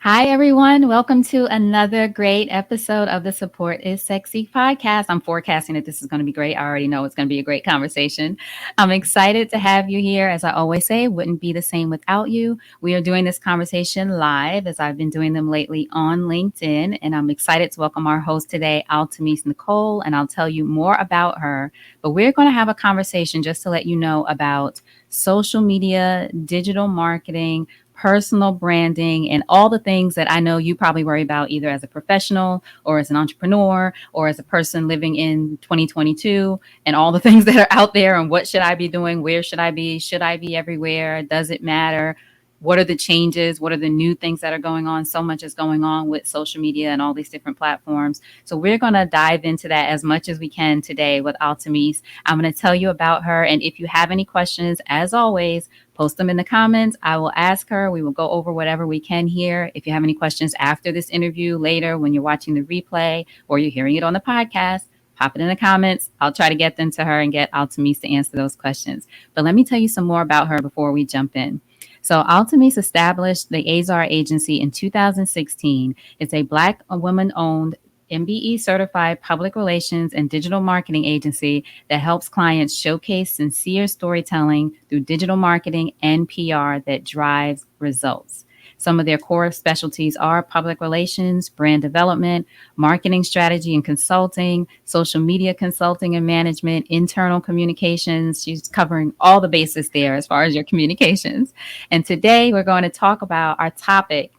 Hi, everyone. Welcome to another great episode of the Support is Sexy podcast. I'm forecasting that this is going to be great. I already know it's going to be a great conversation. I'm excited to have you here. As I always say, it wouldn't be the same without you. We are doing this conversation live as I've been doing them lately on LinkedIn. And I'm excited to welcome our host today, Altamise Nicole, and I'll tell you more about her. But we're going to have a conversation just to let you know about social media, digital marketing, personal branding, and all the things that I know you probably worry about either as a professional or as an entrepreneur or as a person living in 2022, and all the things that are out there. And what should I be doing? Where should I be? Should I be everywhere? Does it matter? What are the changes? What are the new things that are going on? So much is going on with social media and all these different platforms. So we're going to dive into that as much as we can today with Altamise. I'm going to tell you about her. And if you have any questions, as always, post them in the comments. I will ask her. We will go over whatever we can here. If you have any questions after this interview later, when you're watching the replay or you're hearing it on the podcast, pop it in the comments. I'll try to get them to her and get Altamise to answer those questions. But let me tell you some more about her before we jump in. So Altamise established the Azar Agency in 2016. It's a Black woman-owned MBE certified public relations and digital marketing agency that helps clients showcase sincere storytelling through digital marketing and PR that drives results. Some of their core specialties are public relations, brand development, marketing strategy and consulting, social media consulting and management, internal communications. She's covering all the bases there as far as your communications. And today we're going to talk about our topic: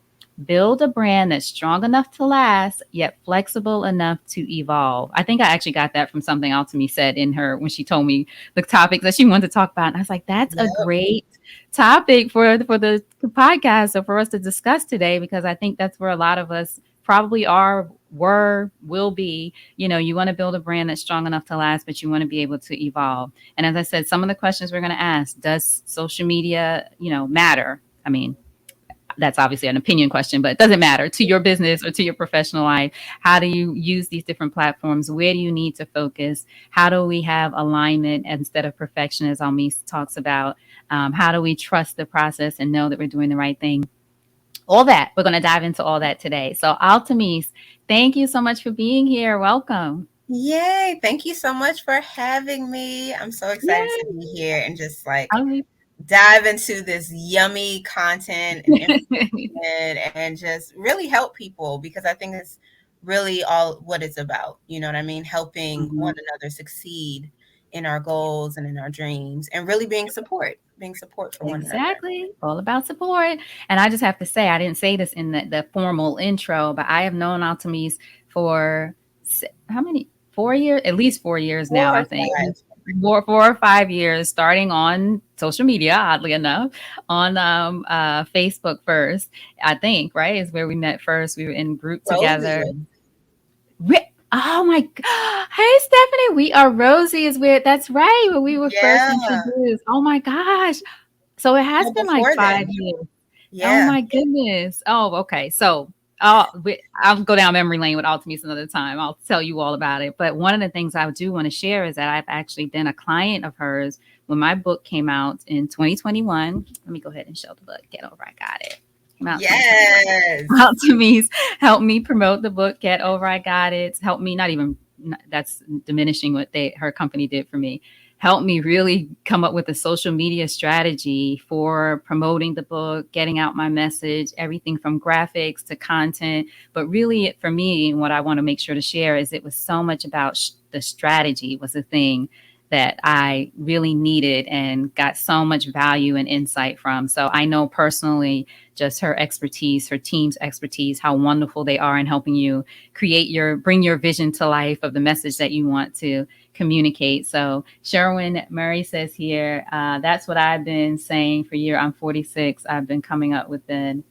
build a brand that's strong enough to last, yet flexible enough to evolve. I think I actually got that from something Altamise said in her when she told me the topics that she wanted to talk about. And I was like, that's a great topic for the podcast or for us to discuss today, because I think that's where a lot of us probably are, were, will be. You know, you want to build a brand that's strong enough to last, but you want to be able to evolve. And as I said, some of the questions we're going to ask: does social media, matter? I mean, that's obviously an opinion question, but it doesn't matter to your business or to your professional life. How do you use these different platforms? Where do you need to focus? How do we have alignment instead of perfection, as Almise talks about? How do we trust the process and know that we're doing the right thing? All that. We're going to dive into all that today. So Altamise, thank you so much for being here. Welcome. Yay. Thank you so much for having me. I'm so excited to be here and just dive into this yummy content and information and just really help people, because I think it's really all what it's about. You know what I mean? Helping one another succeed in our goals and in our dreams, and really being support for one another. Exactly. All about support. And I just have to say, I didn't say this in the formal intro, but I have known Altamise for how many? 4 years, at least 4 years now, I think. 4 or 5 years, starting on social media, oddly enough, on Facebook first, I think, right? Is where we met first. We were in group together. Oh my God. Hey, Stephanie, we are Rosie is where, that's right, when we were first introduced. Oh my gosh. So it has been like 5 years. Yeah. Oh my goodness. Oh, okay. So I'll go down memory lane with Altamise another time. I'll tell you all about it. But one of the things I do want to share is that I've actually been a client of hers when my book came out in 2021. Let me go ahead and show the book. Get Over, I Got It. Yes. Altamise helped me promote the book, Get Over, I Got It. Helped me, that's diminishing what her company did for me. Helped me really come up with a social media strategy for promoting the book, getting out my message, everything from graphics to content. But really, for me, what I want to make sure to share is it was so much about the strategy was the thing that I really needed and got so much value and insight from. So I know personally just her expertise, her team's expertise, how wonderful they are in helping you bring your vision to life of the message that you want to communicate. So Sherwin Murray says here, that's what I've been saying for years. I'm 46. I've been coming up with an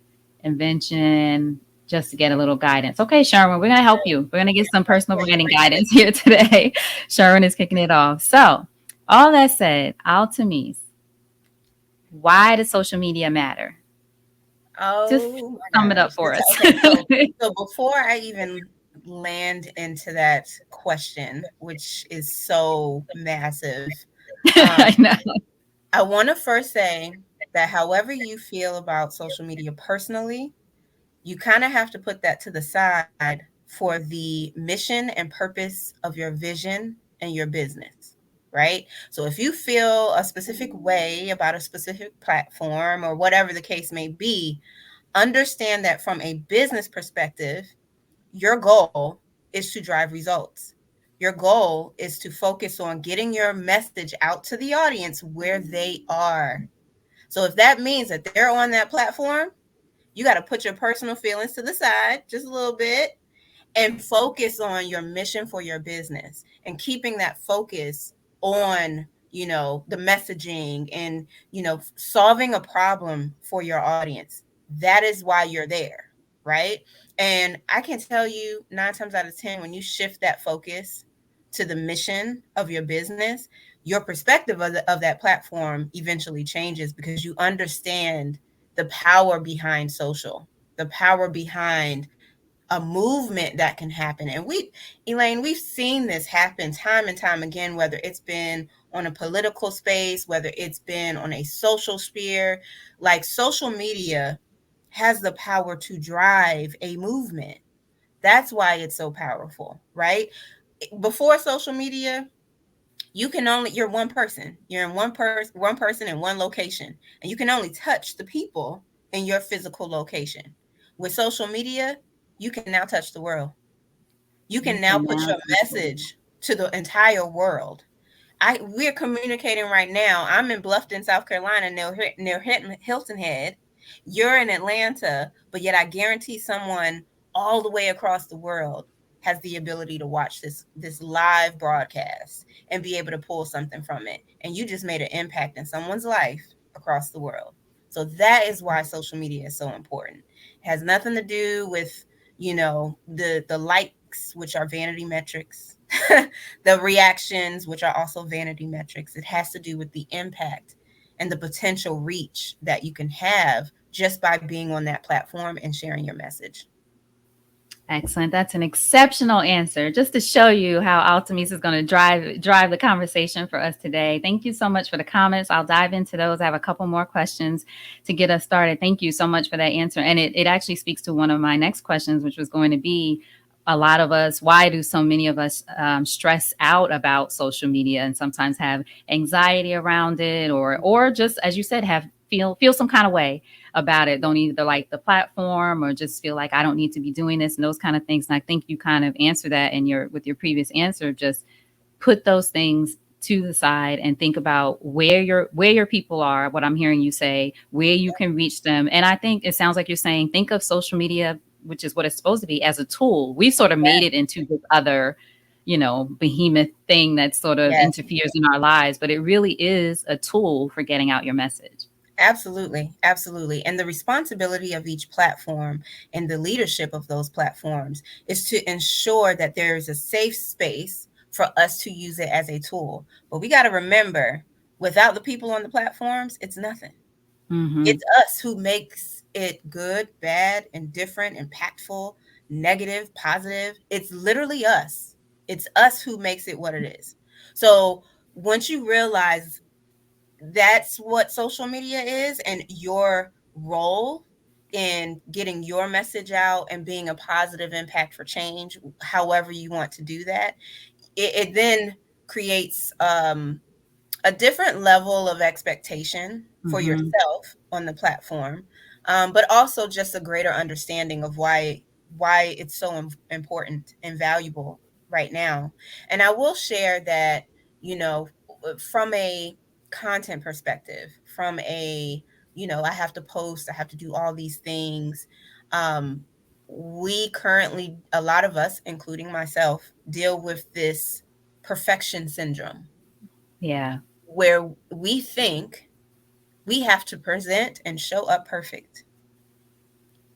invention just to get a little guidance. Okay, Sherwin, we're going to help you. We're going to get some personal branding guidance here today. Sherwin is kicking it off. So all that said, Altamise, why does social media matter? Just sum it up for us. So before I even land into that question, which is so massive, I know. I want to first say that however you feel about social media personally, you kind of have to put that to the side for the mission and purpose of your vision and your business, right? So if you feel a specific way about a specific platform or whatever the case may be, understand that from a business perspective, your goal is to drive results. Your goal is to focus on getting your message out to the audience where they are. So if that means that they're on that platform, you got to put your personal feelings to the side just a little bit and focus on your mission for your business and keeping that focus on, the messaging and, solving a problem for your audience. That is why you're there, right? And I can tell you 9 times out of 10, when you shift that focus to the mission of your business, your perspective of that platform eventually changes because you understand the power behind social, the power behind a movement that can happen. And Elayne, we've seen this happen time and time again, whether it's been on a political space, whether it's been on a social sphere. Like, social media has the power to drive a movement. That's why it's so powerful, right? Before social media, you're one person. You're in one person in one location, and you can only touch the people in your physical location. With social media, you can now touch the world. You can You now can put now your message to the entire world. We're communicating right now. I'm in Bluffton, South Carolina, near Hilton Head. You're in Atlanta, but yet I guarantee someone all the way across the world has the ability to watch this live broadcast and be able to pull something from it. And you just made an impact in someone's life across the world. So that is why social media is so important. It has nothing to do with, the likes, which are vanity metrics, the reactions, which are also vanity metrics. It has to do with the impact and the potential reach that you can have just by being on that platform and sharing your message. Excellent. That's an exceptional answer. Just to show you how Altamis is going to drive the conversation for us today. Thank you so much for the comments. I'll dive into those. I have a couple more questions to get us started. Thank you so much for that answer. And it actually speaks to one of my next questions, which was going to be a lot of us, why do so many of us stress out about social media and sometimes have anxiety around it, or just, as you said, have feel some kind of way about it, don't either like the platform or just feel like I don't need to be doing this and those kind of things. And I think you kind of answer that in your previous answer. Just put those things to the side and think about where your people are, what I'm hearing you say, where you can reach them. And I think it sounds like you're saying think of social media, which is what it's supposed to be, as a tool. We've sort of made it into this other, behemoth thing that sort of Yes. interferes in our lives, but it really is a tool for getting out your message. Absolutely, absolutely. And the responsibility of each platform and the leadership of those platforms is to ensure that there is a safe space for us to use it as a tool. But we got to remember, without the people on the platforms, it's nothing. Mm-hmm. It's us who makes it good, bad, indifferent, impactful, negative, positive. It's literally us. It's us who makes it what it is. So once you realize that's what social media is and your role in getting your message out and being a positive impact for change, however you want to do that, it then creates a different level of expectation for Mm-hmm. yourself on the platform, but also just a greater understanding of why it's so important and valuable right now. And I will share that, from a content perspective, from a, I have to post, I have to do all these things. We currently, a lot of us, including myself, deal with this perfection syndrome Yeah. where we think we have to present and show up perfect.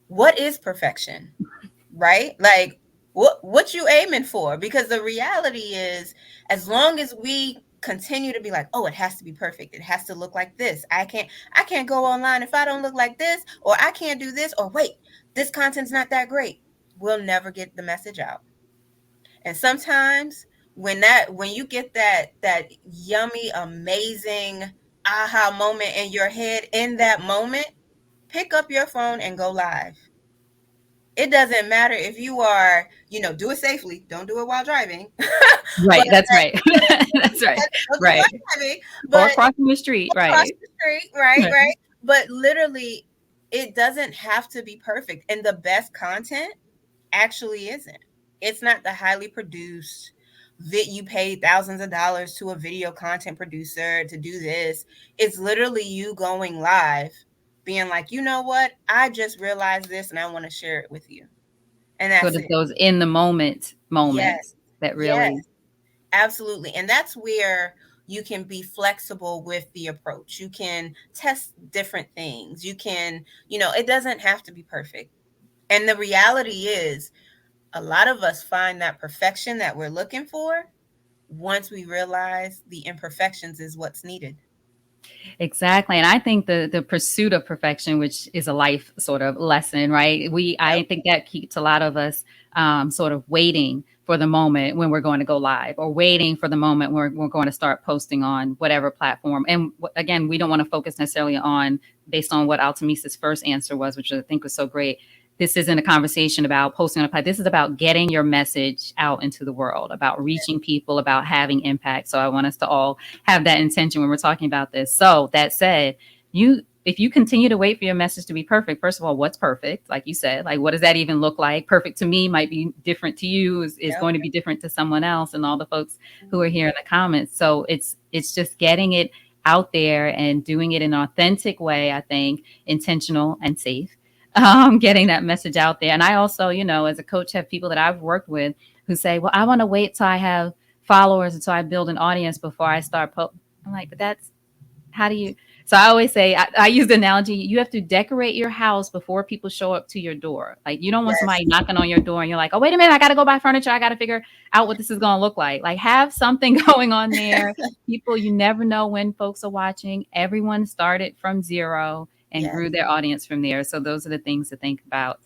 What is perfection? Right? Like, what you aiming for? Because the reality is, as long as we continue to be like, oh, it has to be perfect, it has to look like this, I can't go online if I don't look like this, or I can't do this, or wait, this content's not that great, we'll never get the message out. And sometimes when you get that yummy, amazing aha moment in your head, in that moment, pick up your phone and go live. it doesn't matter if you are, do it safely. Don't do it while driving. but Right. That's right. That's right. don't do it Right. while driving. Or But crossing the street. across Right. the street, right, Right. right. But literally, it doesn't have to be perfect. And the best content actually isn't. It's not the highly produced that you paid thousands of dollars to a video content producer to do this. It's literally you going live, being like, you know what? I just realized this and I want to share it with you. And So that's it's it. those in the moment Yes. moments that Yes. really. Absolutely. And that's where you can be flexible with the approach. You can test different things. You can, it doesn't have to be perfect. And the reality is, a lot of us find that perfection that we're looking for once we realize the imperfections is what's needed. Exactly. And I think the pursuit of perfection, which is a life sort of lesson, right? Yep. I think that keeps a lot of us sort of waiting for the moment when we're going to go live, or waiting for the moment when we're going to start posting on whatever platform. And again, we don't want to focus necessarily on based on what Altamisa's first answer was, which I think was so great. This isn't a conversation about posting on a platform. This is about getting your message out into the world, about reaching people, about having impact. So I want us to all have that intention when we're talking about this. So that said, if you continue to wait for your message to be perfect, first of all, what's perfect? Like you said, like what does that even look like? Perfect to me might be different to you, is Yep. going to be different to someone else, and all the folks who are here in the comments. So it's just getting it out there and doing it in an authentic way, I think, intentional and safe. Getting that message out there. And I also, as a coach, have people that I've worked with who say, well, I want to wait till I have followers until I build an audience before I start. I'm like, but that's how do you? So I always say, I use the analogy: you have to decorate your house before people show up to your door. Like you don't want Yes. somebody knocking on your door and you're like, oh wait a minute, I got to go buy furniture. I got to figure out what this is going to look like. Like have something going on there. People, you never know when folks are watching. Everyone started from zero and Yes. grew their audience from there. So those are the things to think about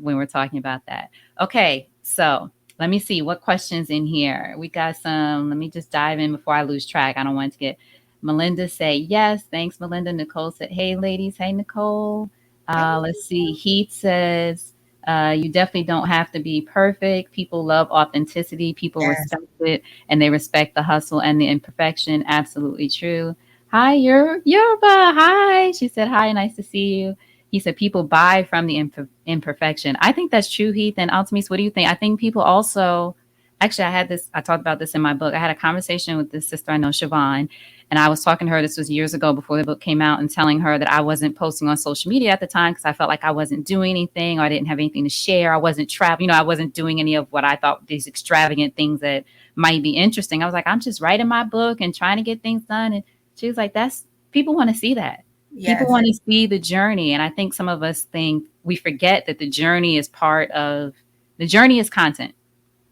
when we're talking about that. Okay, so let me see what questions in here. We got some. Let me just dive in before I lose track. I don't want to get Melinda say yes. Thanks, Melinda. Nicole said, hey, ladies. Hey, Nicole. Hey. Let's see. Heath says, you definitely don't have to be perfect. People love authenticity. People Yes. respect it, and they respect the hustle and the imperfection. Absolutely true. Hi, Yerba. Hi. She said, hi. Nice to see you. He said, people buy from the imperfection. I think that's true, Heath. And Altamise, what do you think? I think people also, actually, I talked about this in my book. I had a conversation with this sister I know, Siobhan, and I was talking to her, this was years ago before the book came out, and telling her that I wasn't posting on social media at the time because I felt like I wasn't doing anything, or I didn't have anything to share. I wasn't traveling, I wasn't doing any of what I thought these extravagant things that might be interesting. I was like, I'm just writing my book and trying to get things done. And she was like, that's people want to see that. People Yes. want to see the journey. And I think some of us think we forget that the journey is part of the journey is content.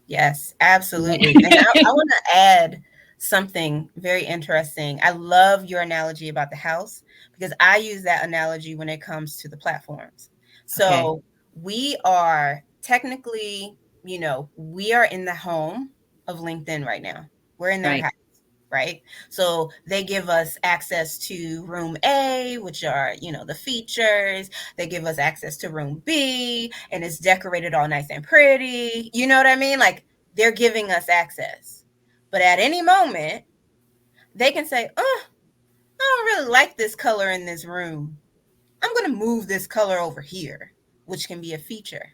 Yes, absolutely. And I, Right? I want to add something very interesting. I love your analogy about the house because I use that analogy when it comes to the platforms. Okay. So we are technically, we are in the home of LinkedIn right now. We're in their Right. house, right? So they give us access to room A, which are, the features. They give us access to room B, and it's decorated all nice and pretty. You know what I mean? Like they're giving us access. But at any moment, they can say, oh, I don't really like this color in this room. I'm going to move this color over here, which can be a feature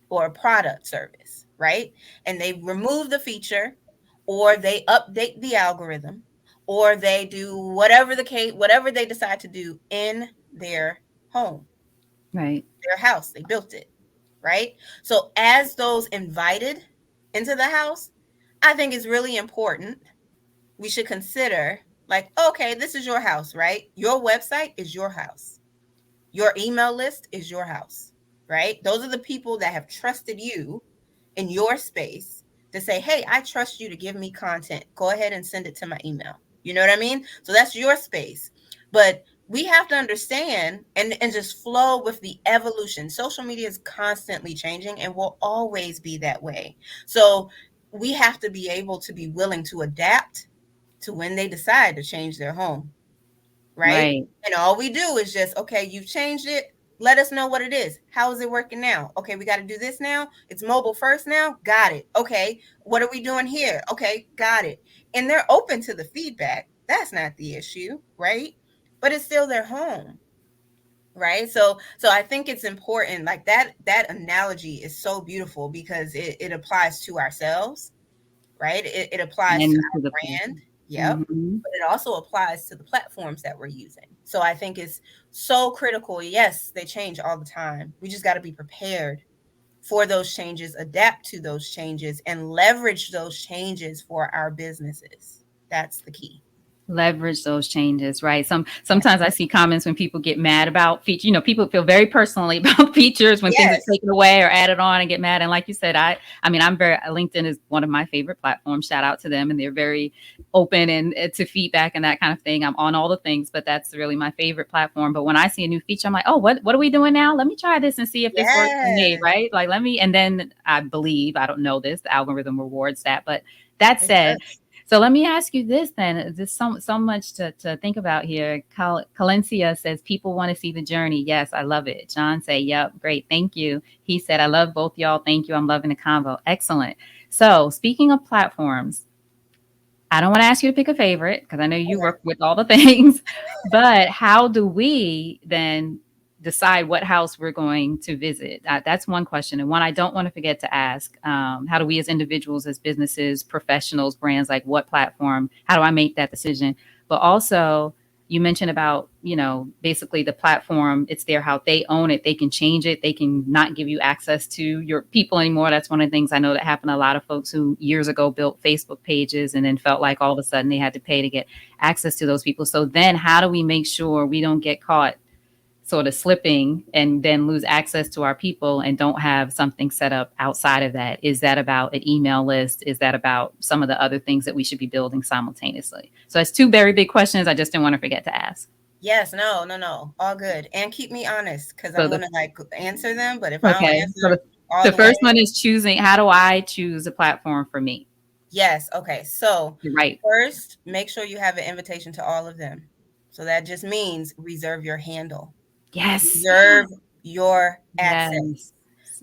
or a product service, right? And they remove the feature or they update the algorithm or they do whatever the case, whatever they decide to do in their home, Right. their house. They built it, right? So as those invited into the house, I think it's really important. We should consider like, okay, this is your house, right? Your website is your house. Your email list is your house, right? Those are the people that have trusted you in your space to say, hey, I trust you to give me content. Go ahead and send it to my email. You know what I mean? So that's your space. But we have to understand and just flow with the evolution. Social media is constantly changing and will always be that way. So we have to be able to be willing to adapt to when they decide to change their home, right? Right. And all we do is just, okay, you've changed it. Let us know what it is. How is it working now? Okay, we got to do this now. It's mobile first now. Got it. Okay, what are we doing here? Okay, got it. And they're open to the feedback. That's not the issue, right? But it's still their home, right? So I think it's important, like that analogy is so beautiful because it applies to ourselves, right? It applies to And to our the brand. Yep. mm-hmm. But it also applies to the platforms that we're using. So I think it's so critical. Yes, they change all the time. We just got to be prepared for those changes, adapt to those changes, and leverage those changes for our businesses. That's the key. Leverage those changes, right? Sometimes I see comments when people get mad about features. People feel very personally about features when things are Yes. taken away or added on and get mad. And like you said, I mean, I'm very LinkedIn is one of my favorite platforms. Shout out to them, and they're very open and to feedback and that kind of thing. I'm on all the things, but that's really my favorite platform. But when I see a new feature, I'm like, oh, what are we doing now? Let me try this and see if this works for me, Yes. right? Like, let me. And then I believe, I don't know this, the algorithm rewards that, but that It said, does. so let me ask you this then. There's so much to think about here. Calencia says people want to see the journey. Yes, I love it. John say, yep, great, thank you. He said, I love both y'all. Thank you. I'm loving the convo. Excellent. So speaking of platforms, I don't want to ask you to pick a favorite because I know you work with all the things, but how do we then decide what house we're going to visit? That's one question. And one I don't want to forget to ask, how do we as individuals, as businesses, professionals, brands, like what platform, how do I make that decision? But also, you mentioned about, basically the platform, it's their house, they own it, they can change it, they can not give you access to your people anymore. That's one of the things I know that happened to a lot of folks who years ago built Facebook pages and then felt like all of a sudden they had to pay to get access to those people. So then how do we make sure we don't get caught sort of slipping and then lose access to our people and don't have something set up outside of that? Is that about an email list? Is that about some of the other things that we should be building simultaneously? So it's two very big questions I just didn't want to forget to ask. Yes, no, no, no. All good. And keep me honest because So I'm the gonna like answer them. But if I don't okay, so answer all the the way, first one is choosing. How do I choose a platform for me? yes. Okay. So Right. first, make sure you have an invitation to all of them. So that just means reserve your handle, Yes. reserve your access Yes.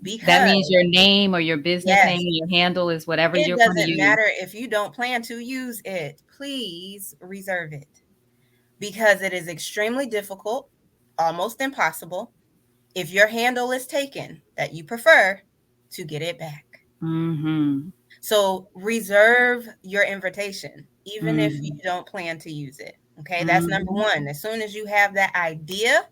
That because means your name or your business name, yes, your handle is whatever it you're going to doesn't use. matter if you don't plan to use it. Please reserve it because it is extremely difficult, almost impossible, if your handle is taken that you prefer to get it back. Mm-hmm. So reserve your invitation, even if you Mm-hmm. don't plan to use it. Okay, that's number Mm-hmm. one. As soon as you have that idea,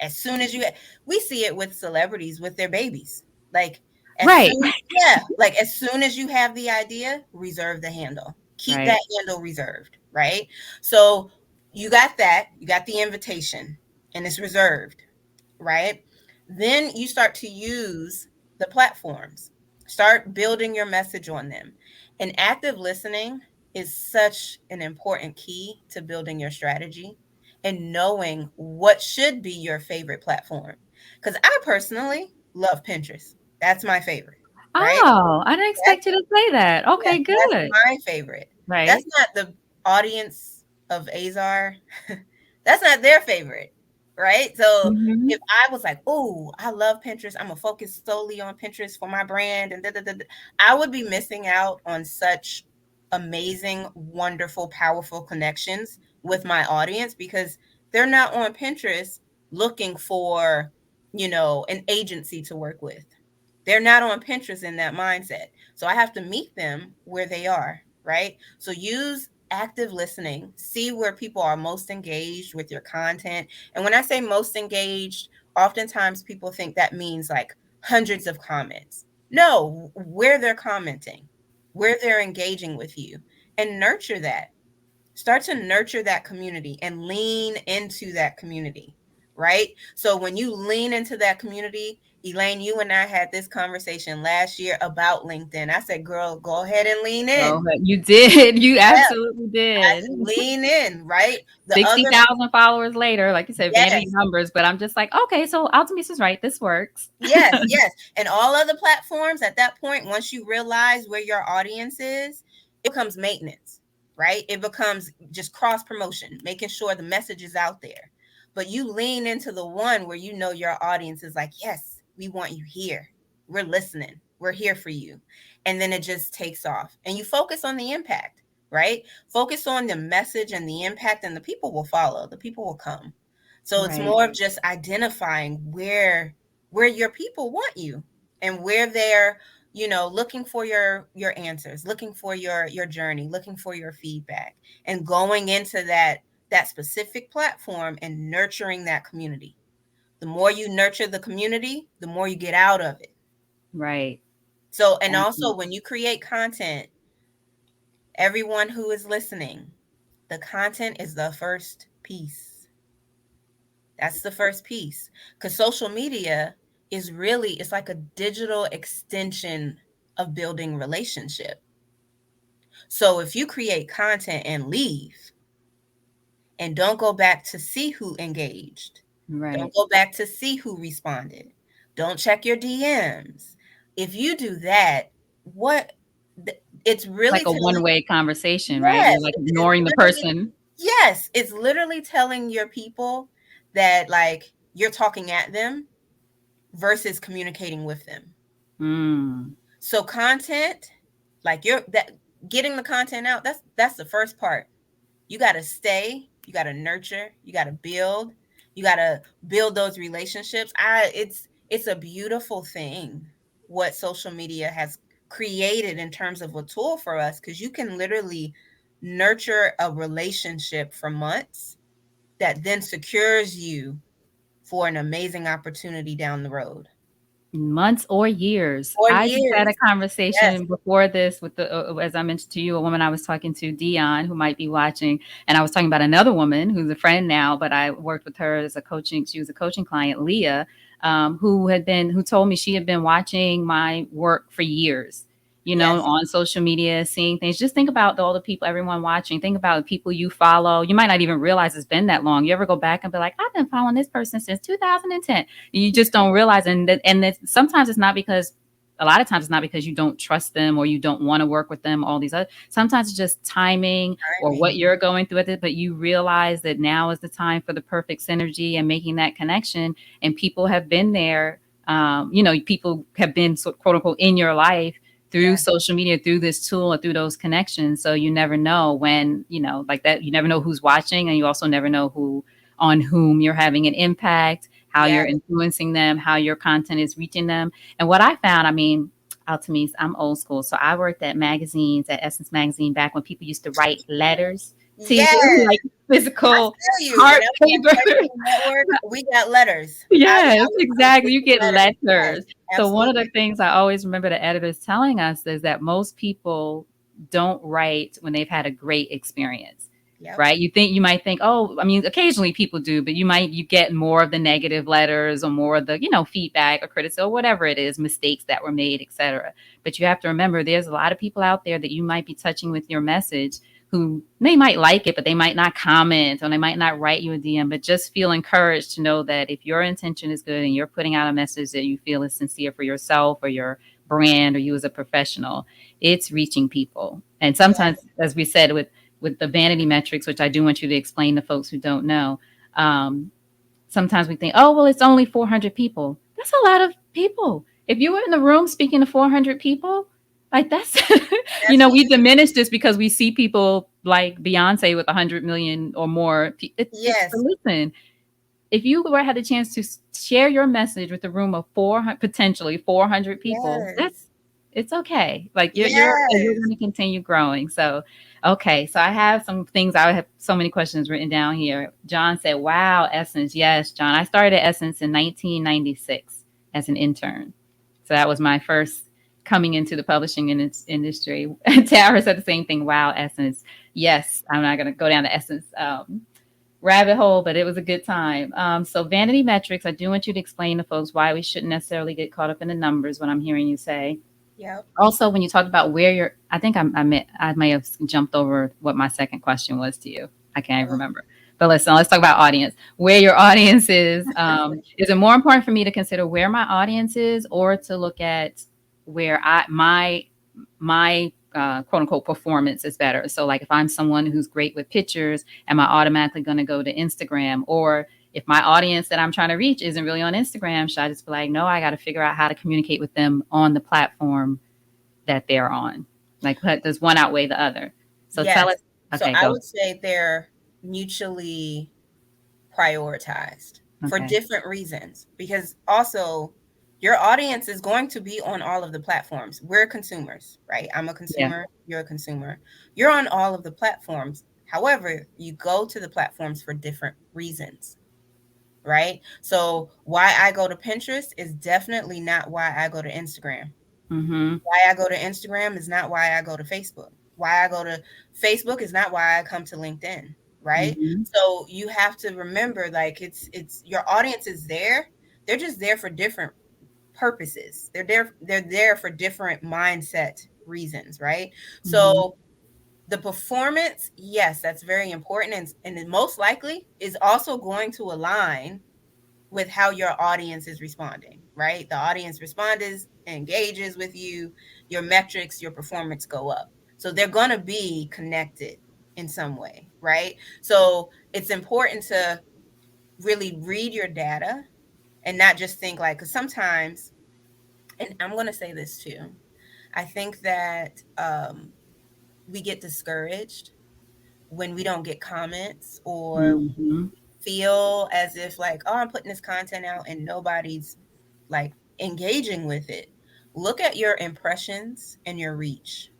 as soon as you, we see it with celebrities with their babies. Like as Right. soon, yeah, like as soon as you have the idea, reserve the handle. Keep that Right. handle reserved, right? So you got that, you got the invitation, and it's reserved, right? Then you start to use the platforms, start building your message on them. And active listening is such an important key to building your strategy and knowing what should be your favorite platform. Because I personally love Pinterest. That's my favorite, right? Oh, I didn't That's, expect you to say that. yeah, Okay, that's good. my favorite. That's Right. not the audience of Azar. That's not their favorite, right? So Mm-hmm. if I was like, "Oh, I love Pinterest. I'm gonna focus solely on Pinterest for my brand," and I would be missing out on such amazing, wonderful, powerful connections with my audience because they're not on Pinterest looking for, an agency to work with. They're not on Pinterest in that mindset. So I have to meet them where they are, right? So use active listening, see where people are most engaged with your content. And when I say most engaged, oftentimes people think that means like hundreds of comments. No, where they're commenting, where they're engaging with you, and nurture that. Start to nurture that community and lean into that community, right? So when you lean into that community, Elayne, you and I had this conversation last year about LinkedIn. I said, girl, go ahead and lean Go in. ahead. You did. You Yeah, absolutely did. lean in, right? The other, 60,000 followers later, like you said, vanity yes, numbers, but I'm just like, okay, so Altamis is right. This works. yes, yes. And all other platforms at that point, once you realize where your audience is, it becomes maintenance, right? It becomes just cross promotion, making sure the message is out there. but you lean into the one where you know your audience is like, yes, we want you here. We're listening. We're here for you. And then it just takes off. And you focus on the impact, right? Focus on the message and the impact, and the people will follow. The people will come. So it's Right. more of just identifying where your people want you, and where they're, looking for your answers, looking for your journey, looking for your feedback, and going into that specific platform and nurturing that community. The more you nurture the community, the more you get out of it. Right. So, and also when you create content, everyone who is listening, the content is the first piece. That's the first piece. Because social media is really, it's like a digital extension of building relationship. So if you create content and leave and don't go back to see who engaged, don't Right. go back to see who responded, don't check your DMs. If you do that, what it's Like really a telling, one-way conversation, right? You're yes, like it's ignoring the literally, person. yes, it's literally telling your people that like you're talking at them versus communicating with them. Mm. So content, like you're that getting the content out, that's the first part. You got to stay, you got to nurture, you got to build those relationships. It's a beautiful thing what social media has created in terms of a tool for us, cuz you can literally nurture a relationship for months that then secures you for an amazing opportunity down the road. Months or years. For I just had a years. Yes. conversation before this with as I mentioned to you, a woman I was talking to, Dion, who might be watching, and I was talking about another woman who's a friend now, but I worked with her as a coaching. She was a coaching client, Leah, who told me she had been watching my work for years. Yes. On social media, seeing things. Just think about all the people, everyone watching. Think about the people you follow. You might not even realize it's been that long. You ever go back and be like, I've been following this person since 2010. You just don't realize, sometimes it's not because, a lot of times it's not because you don't trust them or you don't want to work with them, all these other, sometimes it's just timing or what Timing. you're going through with it, but you realize that now is the time for the perfect synergy and making that connection. And people have been there. People have been, quote unquote, in your life through Yes. social media, through this tool, or through those connections. So you never know when, like that, you never know who's watching, and you also never know on whom you're having an impact, how you're Yes. influencing them, how your content is reaching them. And what I found, I mean, to me, I'm old school. So I worked at magazines, at Essence Magazine, back when people used to write letters to you, Yes. like I physical feel you. When hard I was at paper. Cartoon Network, we got letters. I Yes, was exactly. You receiving get letters. Yes, letters. So one of the absolutely. things I always remember the editors telling us is that most people don't write when they've had a great experience. Yep. Right? You might think, oh, I mean, occasionally people do, but you get more of the negative letters or more of the, feedback or criticism or whatever it is, mistakes that were made, etc. But you have to remember there's a lot of people out there that you might be touching with your message who they might like it, but they might not comment or they might not write you a DM, but just feel encouraged to know that if your intention is good and you're putting out a message that you feel is sincere for yourself or your brand or you as a professional, it's reaching people. And sometimes, Yes. as we said, with the vanity metrics, which I do want you to explain to folks who don't know, sometimes we think, oh, well, it's only 400 people. That's a lot of people. If you were in the room speaking to 400 people, like that's, That's we huge. diminish this because we see people like Beyonce with 100 million or more. But Yes. listen, if you were had a chance to share your message with a room of 400, potentially 400 people, Yes. it's okay. Like you're Yes. going to continue growing. So, okay. So I have some things. I have so many questions written down here. John said, "Wow, Essence." Yes, John. I started at Essence in 1996 as an intern. So that was my first coming into the publishing industry. Tara said the same thing. Wow, Essence. Yes, I'm not going to go down the Essence rabbit hole, but it was a good time. So vanity metrics, I do want you to explain to folks why we shouldn't necessarily get caught up in the numbers, what I'm hearing you say. Yep. Also, when you talk about where you're, I think I may have jumped over what my second question was to you. I can't even remember. But listen, let's talk about audience. Where your audience is. Is it more important for me to consider where my audience is, or to look at where my quote unquote performance is better? So, like if I'm someone who's great with pictures, am I automatically going to go to Instagram? Or if my audience that I'm trying to reach isn't really on Instagram, should I just be like, no, I got to figure out how to communicate with them on the platform that they're on? Like, does one outweigh the other? So tell Yes. us. So Okay, I go. would say they're mutually prioritized for Okay. different reasons, because also your audience is going to be on all of the platforms. We're consumers, right? I'm a Yeah. consumer, you're a consumer. You're on all of the platforms. However, you go to the platforms for different reasons, right? So why I go to Pinterest is definitely not why I go to Instagram. Mm-hmm. Why I go to Instagram is not why I go to Facebook. Why I go to Facebook is not why I come to LinkedIn, right? Mm-hmm. So you have to remember, like, it's your audience is there. They're just there for different purposes. They're there for different mindset reasons, right? Mm-hmm. So the performance, yes, that's very important, and then most likely is also going to align with how your audience is responding, right? The audience responds, engages with you, your metrics, your performance go up. So they're going to be connected in some way, right? So it's important to really read your data and not just think like, because sometimes, and I'm going to say this too, I think that we get discouraged when we don't get comments, or Mm-hmm. feel as if like, oh, I'm putting this content out and nobody's like engaging with it. Look at your impressions and your reach.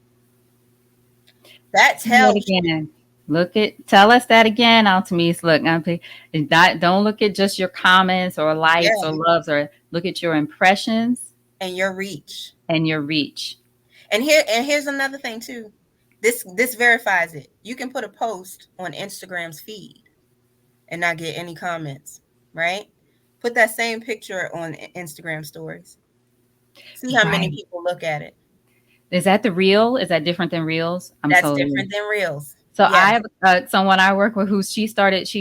That Say that tells you. again. Tell us that again, Altamise. Look, don't look at just your comments or likes or Yeah, loves, or look at your impressions and your reach. and your reach. And here's another thing too. This verifies it. You can put a post on Instagram's feed and not get any comments, right? Put that same picture on Instagram stories. See how many Right. people look at it. Is that the real? Is that different than reels? I'm That's totally. different than reels. So I Yes. have someone I work with who she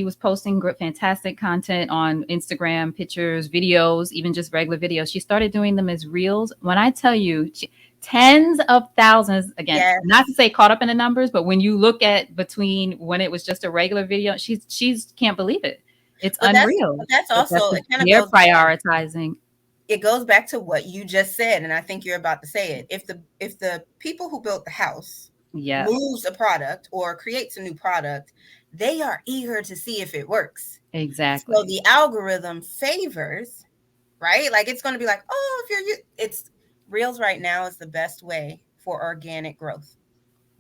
was posting fantastic content on Instagram, pictures, videos, even just regular videos. She started doing them as reels. When I tell you, tens of thousands, again, not Yes. to say caught up in the numbers, but when you look at between when it was just a regular video, she's can't believe it. It's But that's unreal. but that's But that's also, because it kind of they're goes back. prioritizing. It goes back to what you just said, and I think you're about to say it. If the people who built the house Yep, moves a product or creates a new product, they are eager to see if it works. So exactly. the algorithm favors, right? Like it's going to be like, oh, if it's Reels right now is the best way for organic growth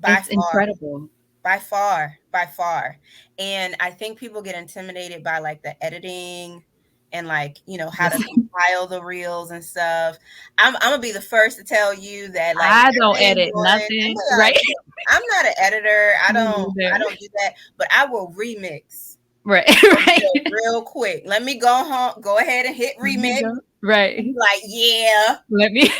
by It's far. incredible. By far, by far. And I think people get intimidated by like the editing and like, how to Yes. compile the reels and stuff. I'm gonna be the first to tell you that like I don't everything edit I'm nothing, like, right? I'm not an editor. I Me don't I neither. don't do that, but I will remix Right, a right. reel real quick. Let me go home, go ahead and hit Let me remix go. and Right. be like, yeah, Let me be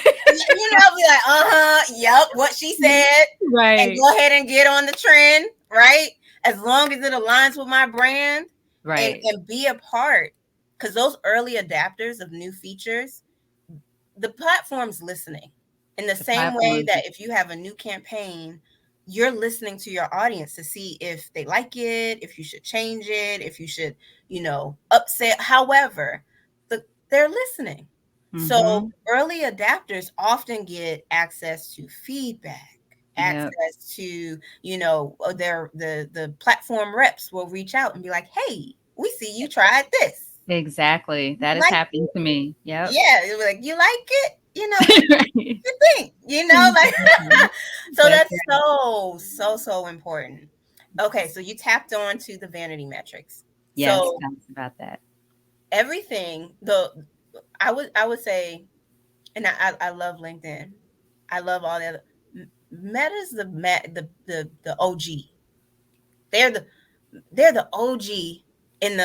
like, yep, what she said, and Right. go ahead and get on the trend, right? As long as it aligns with my brand, and Right. be a part, because those early adapters of new features, the platform's listening in the The same way platform. that if you have a new campaign, you're listening to your audience to see if they like it, if you should change it, if you should, upset. However, they're listening. So Mhm. early adapters often get access to feedback, Yep. access to, the platform reps will reach out and be like, hey, we see you tried this. Exactly. You That is like happening to me. Yep. Yeah, it was like, "You like it? What Right. you think?" Like Exactly. so That's that's right. so, so, so important. Okay, so you tapped on to the vanity metrics. Yes, So tell us about that. everything the I would say, and I love LinkedIn. I love all the other Meta's the OG. They're the they're the OG in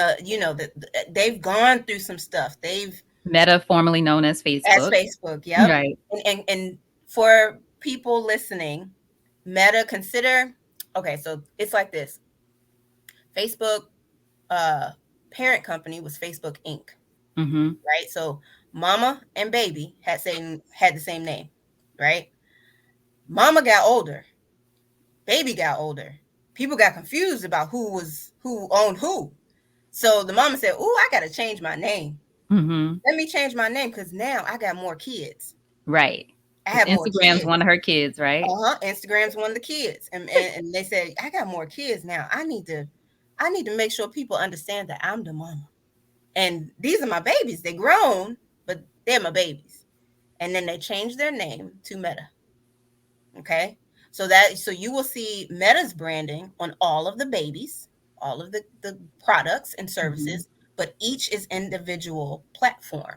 they've gone through some stuff. They've Meta, formerly known as As Facebook. Facebook, yep. Right. And for people listening, Meta, consider, okay, so it's like this. Facebook uh parent company was Facebook Inc., Mhm. right? So mama and baby had the same name, right? Mama got older, baby got older. People got confused about who owned who. So the mama said, "Ooh, I got to change my name. Mm-hmm. Let me change my name because now I got more kids. Right. I Because have more Instagram's kids." one of her kids, right? Instagram's one of the kids, and they said, "I got more kids now. I need to make sure people understand that I'm the mama, and these are my babies. They grown, but they're my babies." And then they changed their name to Meta. Okay. So you will see Meta's branding on all of the babies, all of the products and Mm-hmm. services, but each is individual platform.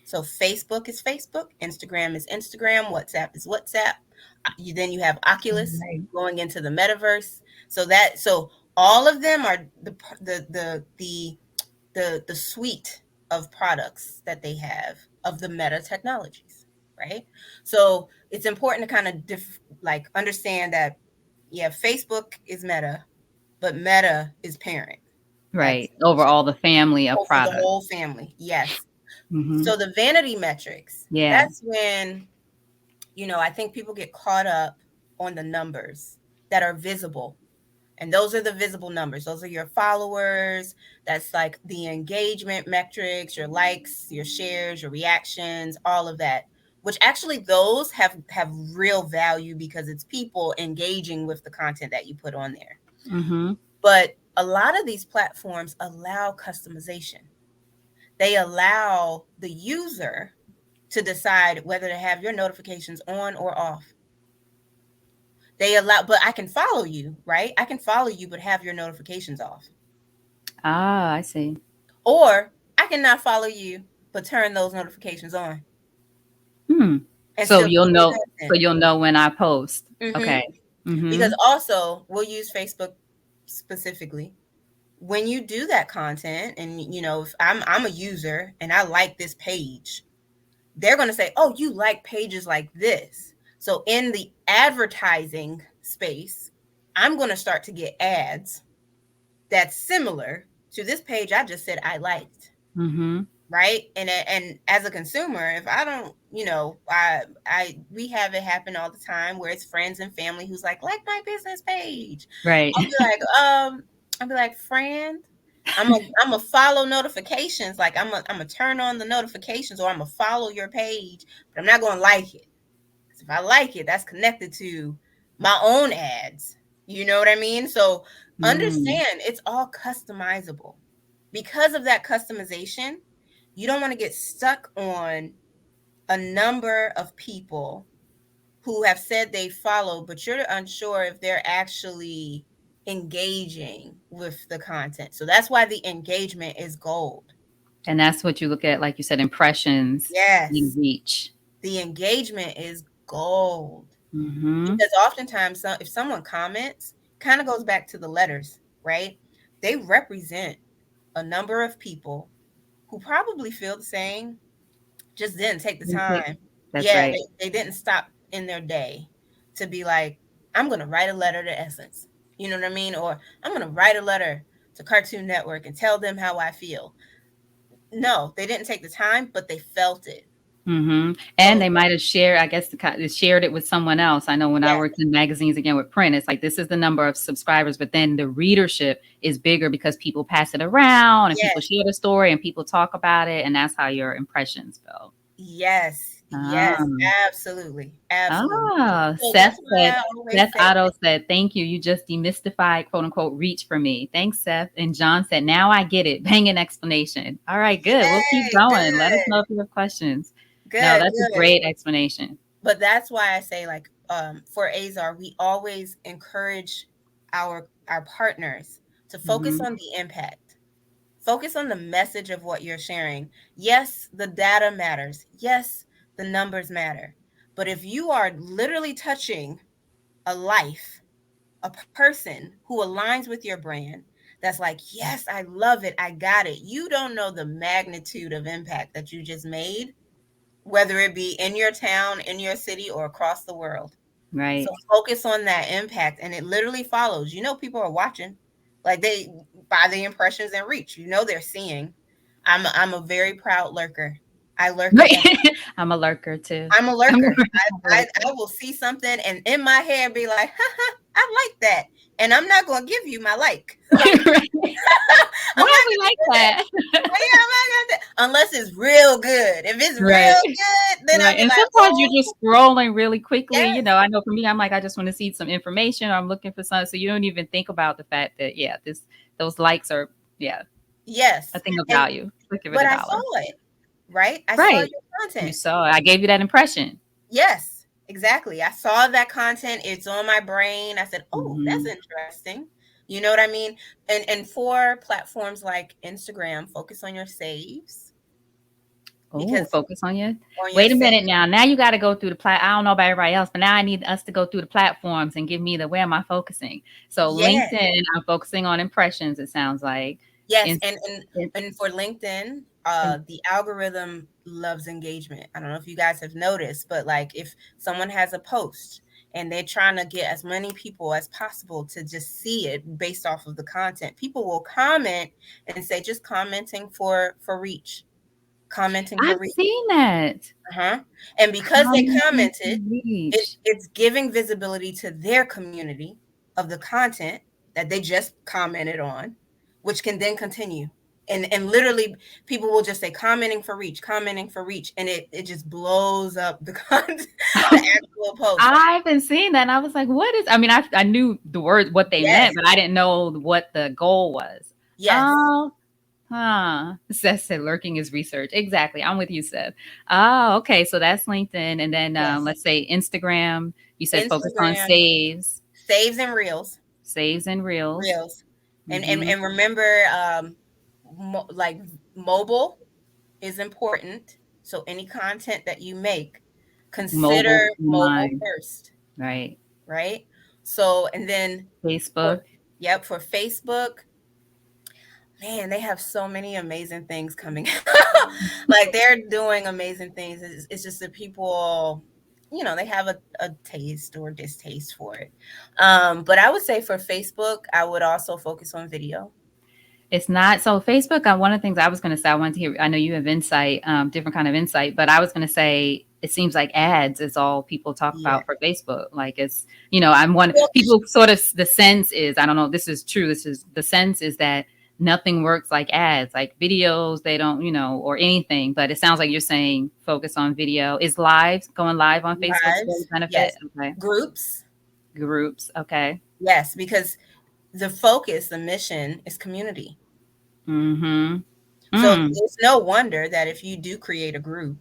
So Facebook is Facebook, Instagram is Instagram, WhatsApp is WhatsApp. Then you have Oculus Right. going into the metaverse. So all of them are the suite of products that they have of the meta technologies, right? So it's important to kind of like understand that, yeah, Facebook is meta, but meta is parent. Right. That's Over all the family of for the products. whole family. Yes. Mm-hmm. So the vanity metrics, Yeah. that's when, I think people get caught up on the numbers that are visible. And those are the visible numbers. Those are your followers. That's like the engagement metrics, your likes, your shares, your reactions, all of that. Which actually those have real value because it's people engaging with the content that you put on there. Mm-hmm. But a lot of these platforms allow customization. They allow the user to decide whether to have your notifications on or off. They allow, but I can follow you, right? I can follow you, but have your notifications off. Ah, I see. Or I cannot follow you, but turn those notifications on Hmm. and So still you'll see your know. So content. you'll know when I post. Mm-hmm. Okay. Mm-hmm. Because also, we'll use Facebook specifically. When you do that content, and if I'm a user and I like this page, they're going to say, "Oh, you like pages like this." So in the advertising space, I'm going to start to get ads that's similar to this page I just said I liked. Mm-hmm. Right. And as a consumer, if I don't, I we have it happen all the time where it's friends and family who's like my business page. Right. I'll be like, friend, I'm a follow notifications. Like I'm a turn on the notifications, or I'm a follow your page, but I'm not gonna like it. Because if I like it, that's connected to my own ads. You know what I mean? So Mm. understand it's all customizable. Because of that customization, you don't want to get stuck on a number of people who have said they follow, but you're unsure if they're actually engaging with the content. So that's why the engagement is gold. And that's what you look at, like you said, impressions and Yes, reach. the engagement is gold. Mm-hmm. Because oftentimes, if someone comments, kind of goes back to the letters, right? They represent a number of people who probably feel the same, just didn't take the time. That's Yeah, right. they didn't stop in their day to be like, I'm going to write a letter to Essence. You know what I mean? Or I'm going to write a letter to Cartoon Network and tell them how I feel. No, they didn't take the time, but they felt it. Mm-hmm. And So, they might have shared, I guess, shared it with someone else. I know when I yes, worked in magazines again with print, it's like this is the number of subscribers, but then the readership is bigger because people pass it around and people yes, share the story and people talk about it, and that's how your impressions felt. yes, Ah. yes, absolutely, absolutely. Oh, So that's why I always Seth say, Otto said, thank you. You just demystified quote unquote reach for me. Thanks, Seth. And John said, now I get it. Bang an explanation. All right, good. We'll keep yay, going. Let us know good, if you have questions. No, good, that's a good. great explanation. But that's why I say, like, for Azar, we always encourage our partners to focus Hmm. on the impact. Focus on the message of what you're sharing. Yes, the data matters. Yes, the numbers matter. But if you are literally touching a life, a person who aligns with your brand, that's like, yes, I love it. I got it. You don't know the magnitude of impact that you just made, whether it be in your town, in your city, or across the world. So Right. focus on that impact, and it literally follows. People are watching, like they by the impressions and reach. They're seeing. I'm a very proud lurker. I lurk at Right. every. I'm a lurker too. I'm a I'm lurker. a I lurker. will see something and in my head be like, ha, I like that. and I'm not going to give you my like. Right. I'm Why not we going to like do that. that? Yeah, I'm not gonna unless it's real good. If it's Right. real good, then I'll Right. be And like, sometimes you're oh, just scrolling really quickly. You yes, know, I know for me, I'm like, I just want to see some information or I'm looking for something. So you don't even think about the fact that, yeah, those likes are, yeah, a yes. thing of And value. Let's give it but a I saw dollar. it, right? I saw Right. your You content. saw it. I gave you that impression. Yes, exactly. I saw that content. It's on my brain. I said, oh, that's Hmm. interesting. You know what I mean? And for platforms like Instagram, focus on your saves Oh, because focus on you. on your Wait a save, minute now. Now you got to go through the I don't know about everybody else, but now I need us to go through the platforms and give me the where am I focusing? So yes. LinkedIn, I'm focusing on impressions. It sounds like. Yes, In, and for LinkedIn, in, the algorithm loves engagement. I don't know if you guys have noticed, but like if someone has a post and they're trying to get as many people as possible to just see it based off of the content, people will comment and say just commenting for reach, commenting for I've reach. seen that. Uh-huh. And because they Commenting to commented, reach. it's giving visibility to their community of the content that they just commented on, which can then continue. And literally people will just say commenting for reach, and it just blows up the content, the actual post. I've been seeing that, and I was like, "What is?" I mean, I knew the word what they Yes, meant, but I didn't know what the goal was. yes, Oh, huh. Seth said, "Lurking is research." Exactly. I'm with you, Seth. Oh, okay. So that's LinkedIn, and then yes. let's say Instagram. You said focus on Instagram, saves and reels, saves and reels. reels. And Hmm. and remember like mobile is important. So any content that you make, consider Mobile mobile mind, first, right? right? So and then for Facebook, yep, for Facebook, man, they have so many amazing things coming out. Like they're doing amazing things. It's just that people, they have a taste or distaste for it. But I would say for Facebook, I would also focus on video. it's not so Facebook. One of the things I was going to say, I wanted to hear. I know you have insight, different kind of insight, but I was going to say it seems like ads is all people talk Yeah. about for Facebook. Like it's, I'm one Well, people sort of the sense is I don't know. If this is true. This is the sense is that nothing works like ads, like videos. They don't, or anything. But it sounds like you're saying focus on video. Is live going live on Facebook still a lives, benefit? yes. Okay, Groups, groups. Okay. yes, because the focus, the mission is community. Mm-hmm. So Mm. it's no wonder that if you do create a group,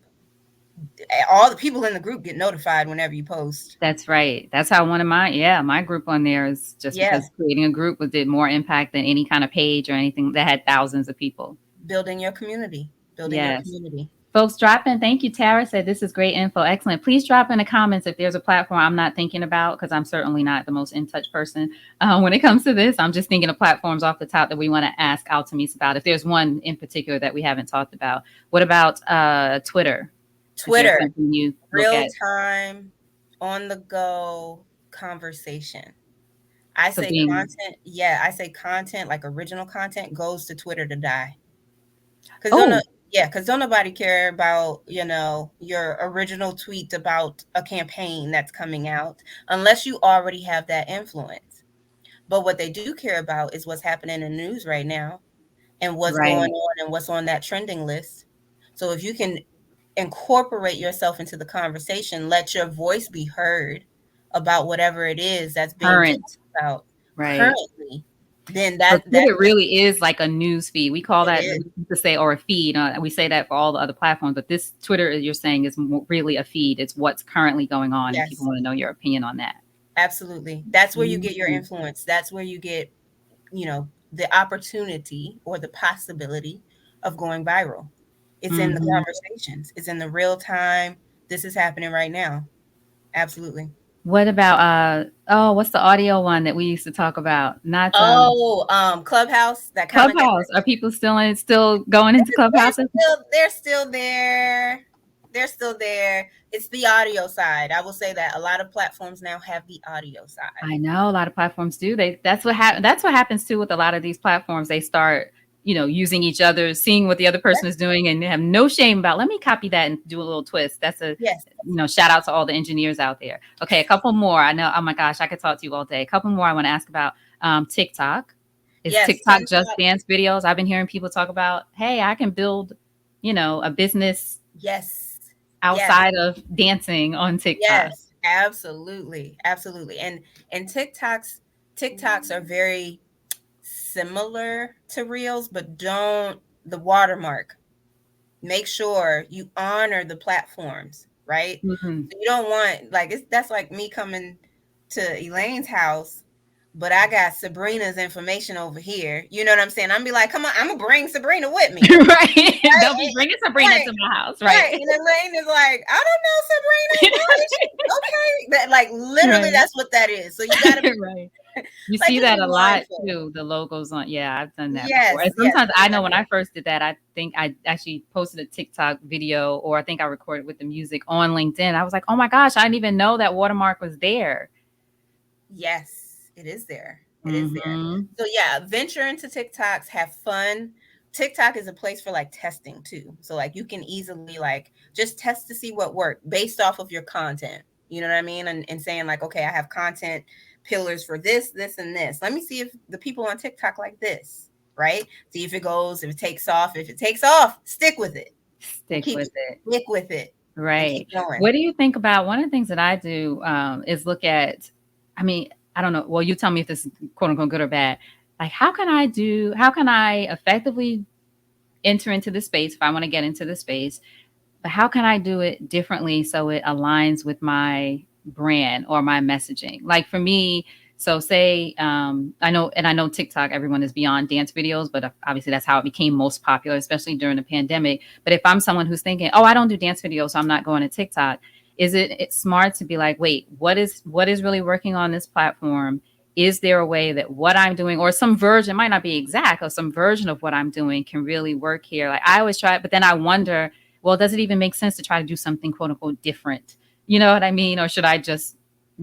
all the people in the group get notified whenever you post. That's right. That's how one of my group on there is just Yeah, because creating a group did more impact than any kind of page or anything that had thousands of people. building your community, building your Yes. community. Folks, drop in. Thank you. Tara said this is great info. Excellent. Please drop in the comments if there's a platform I'm not thinking about because I'm certainly not the most in touch person when it comes to this. I'm just thinking of platforms off the top that we want to ask Altamis about. If there's one in particular that we haven't talked about, what about Twitter? Is there Twitter, something you look real at? time, on the go conversation. I So say being content, yeah, I say content like original content goes to Twitter to die. Because oh don't nobody care about, your original tweet about a campaign that's coming out unless you already have that influence. But what they do care about is what's happening in the news right now and what's going right, on and what's on that trending list. So if you can incorporate yourself into the conversation, let your voice be heard about whatever it is that's being talked current, about right. currently, then So that Twitter really is like a news feed. We call it that is. we used to say or a feed. We say that for all the other platforms, but this Twitter you're saying is really a feed. It's what's currently going on, and people Yes, want to know your opinion on that. absolutely. That's where you get your Mhm. influence. That's where you get, the opportunity or the possibility of going viral. It's in the Mhm. conversations. It's in the real time. This is happening right now. Absolutely. What about what's the audio one that we used to talk about? Not Oh, Clubhouse, that kind of got Clubhouse. Are people still going into Clubhouse? they're still there. They're still there. It's the audio side. I will say that a lot of platforms now have the audio side. I know a lot of platforms do. That's what happens too with a lot of these platforms. They start, using each other, seeing what the other person Yes. is doing, and they have no shame about. Let me copy that and do a little twist. That's Yes. shout out to all the engineers out there. Okay, a couple more. I know. Oh my gosh, I could talk to you all day. A couple more I want to ask about. TikTok. Is Yes, TikTok just TikTok. dance videos? I've been hearing people talk about, hey, I can build, a business Yes. Yes. outside of dancing on TikTok. Yes. Absolutely. Absolutely. And TikToks are very similar to Reels, but don't the watermark. Make sure you honor the platforms, right? Mhm. So you don't want like that's like me coming to Elayne's house, but I got Sabrina's information over here. You know what I'm saying? I'm be like, come on, I'm gonna bring Sabrina with me. Right. Right? Don't be bringing Sabrina Right. to my house. Right. Right. And Elayne is like, I don't know Sabrina. Why is she okay? That like literally Right. that's what that is. So you gotta be Right. You like see just that be a lot mindful. too, the logos on. Yeah, I've done that before. Yes, And yes. sometimes I know when I first did that, I think I actually posted a TikTok video, or I think I recorded with the music on LinkedIn. I was like, oh my gosh, I didn't even know that watermark was there. Yes, it is there. It is there. Hmm. So yeah, venture into TikToks, have fun. TikTok is a place for like testing too. So like you can easily like just test to see what worked based off of your content. You know what I mean? And saying like, okay, I have content pillars for this, this, and this. Let me see if the people on TikTok like this, right? See if it goes, if it takes off. If it takes off, stick with it and Stick with it. stick with it and Right. keep going. What do you think about one of the things that I do is look at, I mean, I don't know. Well, you tell me if this is quote unquote good or bad. Like, how can I effectively enter into the space if I want to get into the space? But how can I do it differently so it aligns with my brand or my messaging? Like for me, so say I know TikTok, everyone is beyond dance videos, but obviously that's how it became most popular, especially during the pandemic. But if I'm someone who's thinking, oh, I don't do dance videos, so I'm not going to TikTok, is it's smart to be like, wait, what is really working on this platform? Is there a way that what I'm doing, or some version, might not be exact, or some version of what I'm doing can really work here? Like I always try it, but then I wonder, well, does it even make sense to try to do something quote unquote different? You know what I mean? Or should I just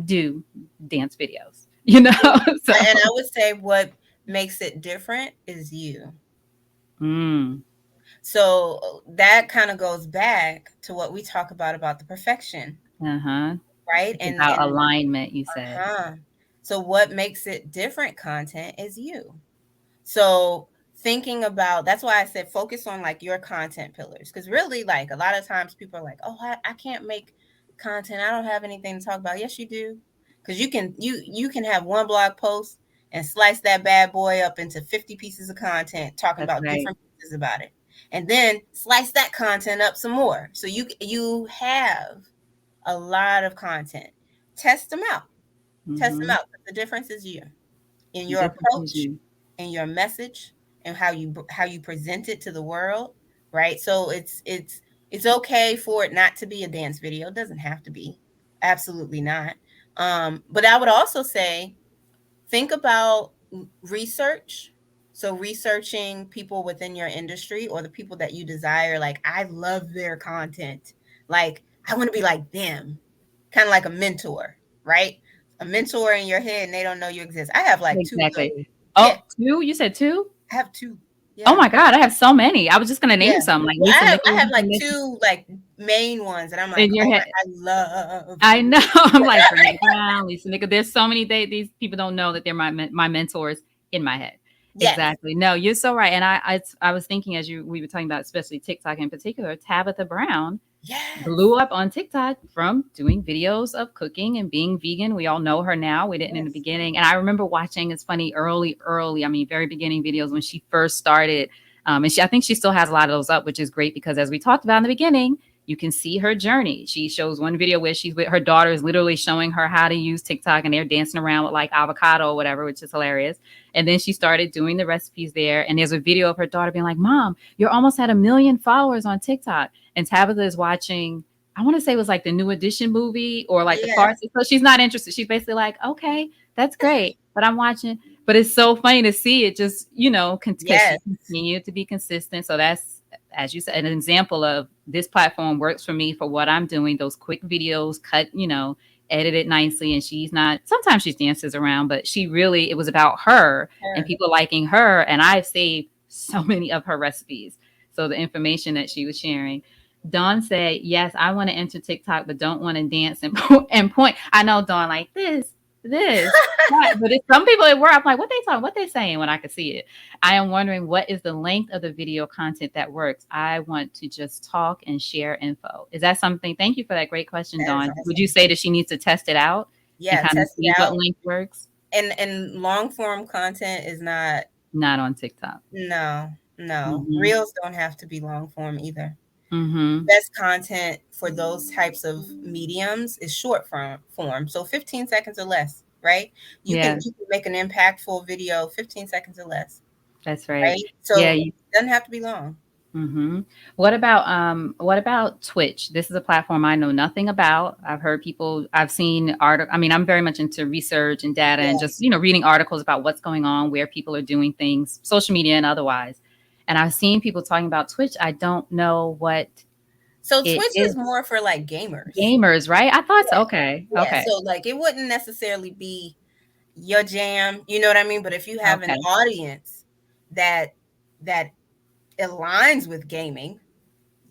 do dance videos? You know? So And I would say what makes it different is you. mm, So that kind of goes back to what we talk about the perfection, uh-huh. right? It's about And alignment, you said. huh. So what makes it different content is you. So thinking about that's why I said focus on like your content pillars because really like a lot of times people are like, oh, I can't make content. I don't have anything to talk about. Yes, you do, because you can have one blog post and slice that bad boy up into 50 pieces of content talking That's about right. different pieces about it, and then slice that content up some more. So you have a lot of content. Test them out. Test them Mm-hmm. out. The difference is you in The your difference is approach you. and your message and how you present it to the world, right? So it's okay for it not to be a dance video. It doesn't have to be. Absolutely not. But I would also say think about research. So researching people within your industry or the people that you desire, like I love their content. Like I want to be like them. Kind of like a mentor, right? A mentor in your head and they don't know you exist. I have like two of those. Exactly. Yeah, Oh, two? You said two? I have two. Oh Yeah. my God, I have so many. I was just gonna name Yeah. some, like Well, Lisa I have Nichols like in two like main ones that I'm like, your oh head. I love. I know. I'm like Brene Brown, Lisa Nichols. There's so many. These people don't know that they're my mentors in my head. Yes. Exactly. No, you're so right. And I was thinking as we were talking about, especially TikTok in particular, Tabitha Brown Yes. blew up on TikTok from doing videos of cooking and being vegan. We all know her now. We didn't in the Yes. beginning. And I remember watching, it's funny, early, I mean, very beginning videos when she first started. And I think she still has a lot of those up, which is great because as we talked about in the beginning, you can see her journey. She shows one video where she's with her daughter, is literally showing her how to use TikTok, and they're dancing around with like avocado or whatever, which is hilarious. And then she started doing the recipes there. And there's a video of her daughter being like, Mom, you're almost at 1 million followers on TikTok. And Tabitha is watching, I want to say it was like the New Edition movie or like the Yes. parts. So she's not interested. She's basically like, okay, that's great. But I'm watching. But it's so funny to see it just, because she Yes. continued to be consistent. So that's, as you said, an example of this platform works for me for what I'm doing. Those quick videos cut, edited nicely. And she's not, sometimes she dances around, but she really, it was about her and Her. people liking her. And I've saved so many of her recipes. So the information that she was sharing. Dawn said, yes, I want to enter TikTok, but don't want to dance and, and point. I know Dawn like this. Right, but it's some people at work, I'm like, "What they talking? What they saying?" When I could see it. I am wondering what is the length of the video content that works. I want to just talk and share info. Is that something Thank you for that great question, That is Dawn. Would you awesome. say that she needs to test it out and Yeah, kind of test it see what out. length works? And long form content is not. Not on TikTok. No, no. Mhm. Reels don't have to be long form either. Mhm. Best content for those types of mediums is short form. So 15 seconds or less, right? Yeah, You can make an impactful video 15 seconds or less, that's right. right? Yeah, So it doesn't have to be long. Mhm. What about Twitch? This is a platform I know nothing about. I've seen I mean, I'm very much into research and data and just, Yes. reading articles about what's going on, where people are doing things, social media and otherwise. And I've seen people talking about Twitch. I don't know what So it Twitch is. is more for like gamers. Gamers, right? I thought so. Yeah. Okay. Yeah. Okay. So like it wouldn't necessarily be your jam, you know what I mean? But if you have an Okay. audience that that aligns with gaming,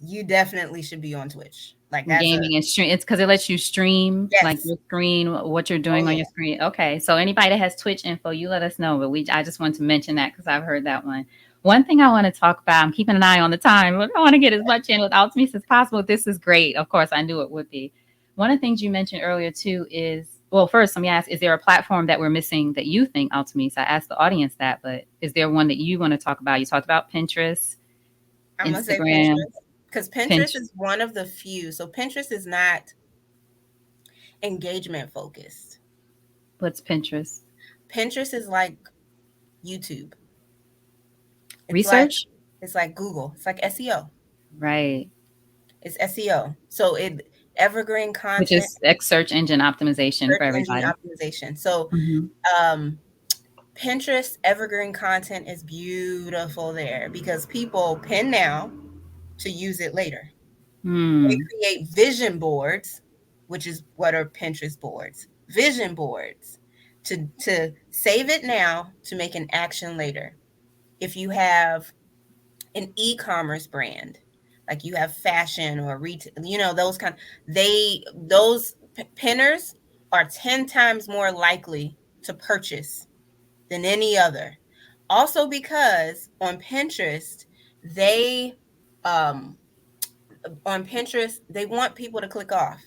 you definitely should be on Twitch. Like that's a Gaming and stream. It's because it lets you stream like yes. your screen, what you're Oh doing on yeah. your screen. Okay, so anybody that has Twitch info, you let us know. But I just want to mention that because I've heard that one. One thing I want to talk about, I'm keeping an eye on the time, but I want to get as much in with Alchemist as possible. This is great. Of course, I knew it would be. One of the things you mentioned earlier too is, well, first let me ask: is there a platform that we're missing that you think Alchemist? I asked the audience that, but is there one that you want to talk about? You talked about Pinterest, I'm gonna say Instagram, Pinterest because Pinterest Pinterest. is one of the few. So Pinterest is not engagement focused. What's Pinterest? Pinterest is like YouTube. It's like Research, it's like Google. It's like SEO. right? It's SEO. So it evergreen Which content, is X search engine optimization search for engine everybody. optimization. So Mhm. um Pinterest evergreen content is beautiful there because people pin now to use it later. They Hmm. create vision boards, which is what are Pinterest boards. Vision boards to save it now to make an action later. If you have an e-commerce brand, like you have fashion or retail, those those pinners are 10 times more likely to purchase than any other. Also because they um on Pinterest, they want people to click off.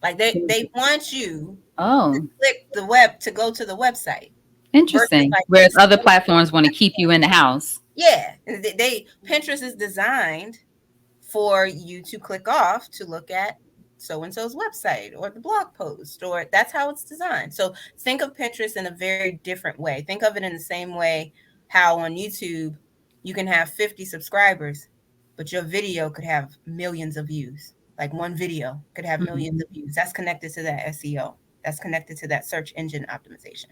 Like they want you to Oh, click the web to go to the website versus interesting. like Whereas other Instagram. platforms want to keep you in the house. Yeah, and they Pinterest is designed for you to click off to look at so and so's website or the blog post, or that's how it's designed. So think of Pinterest in a very different way. Think of it in the same way how on YouTube you can have 50 subscribers, but your video could have millions of views. Like one video could have millions Mhm. of views. That's connected to that SEO. That's connected to that search engine optimization.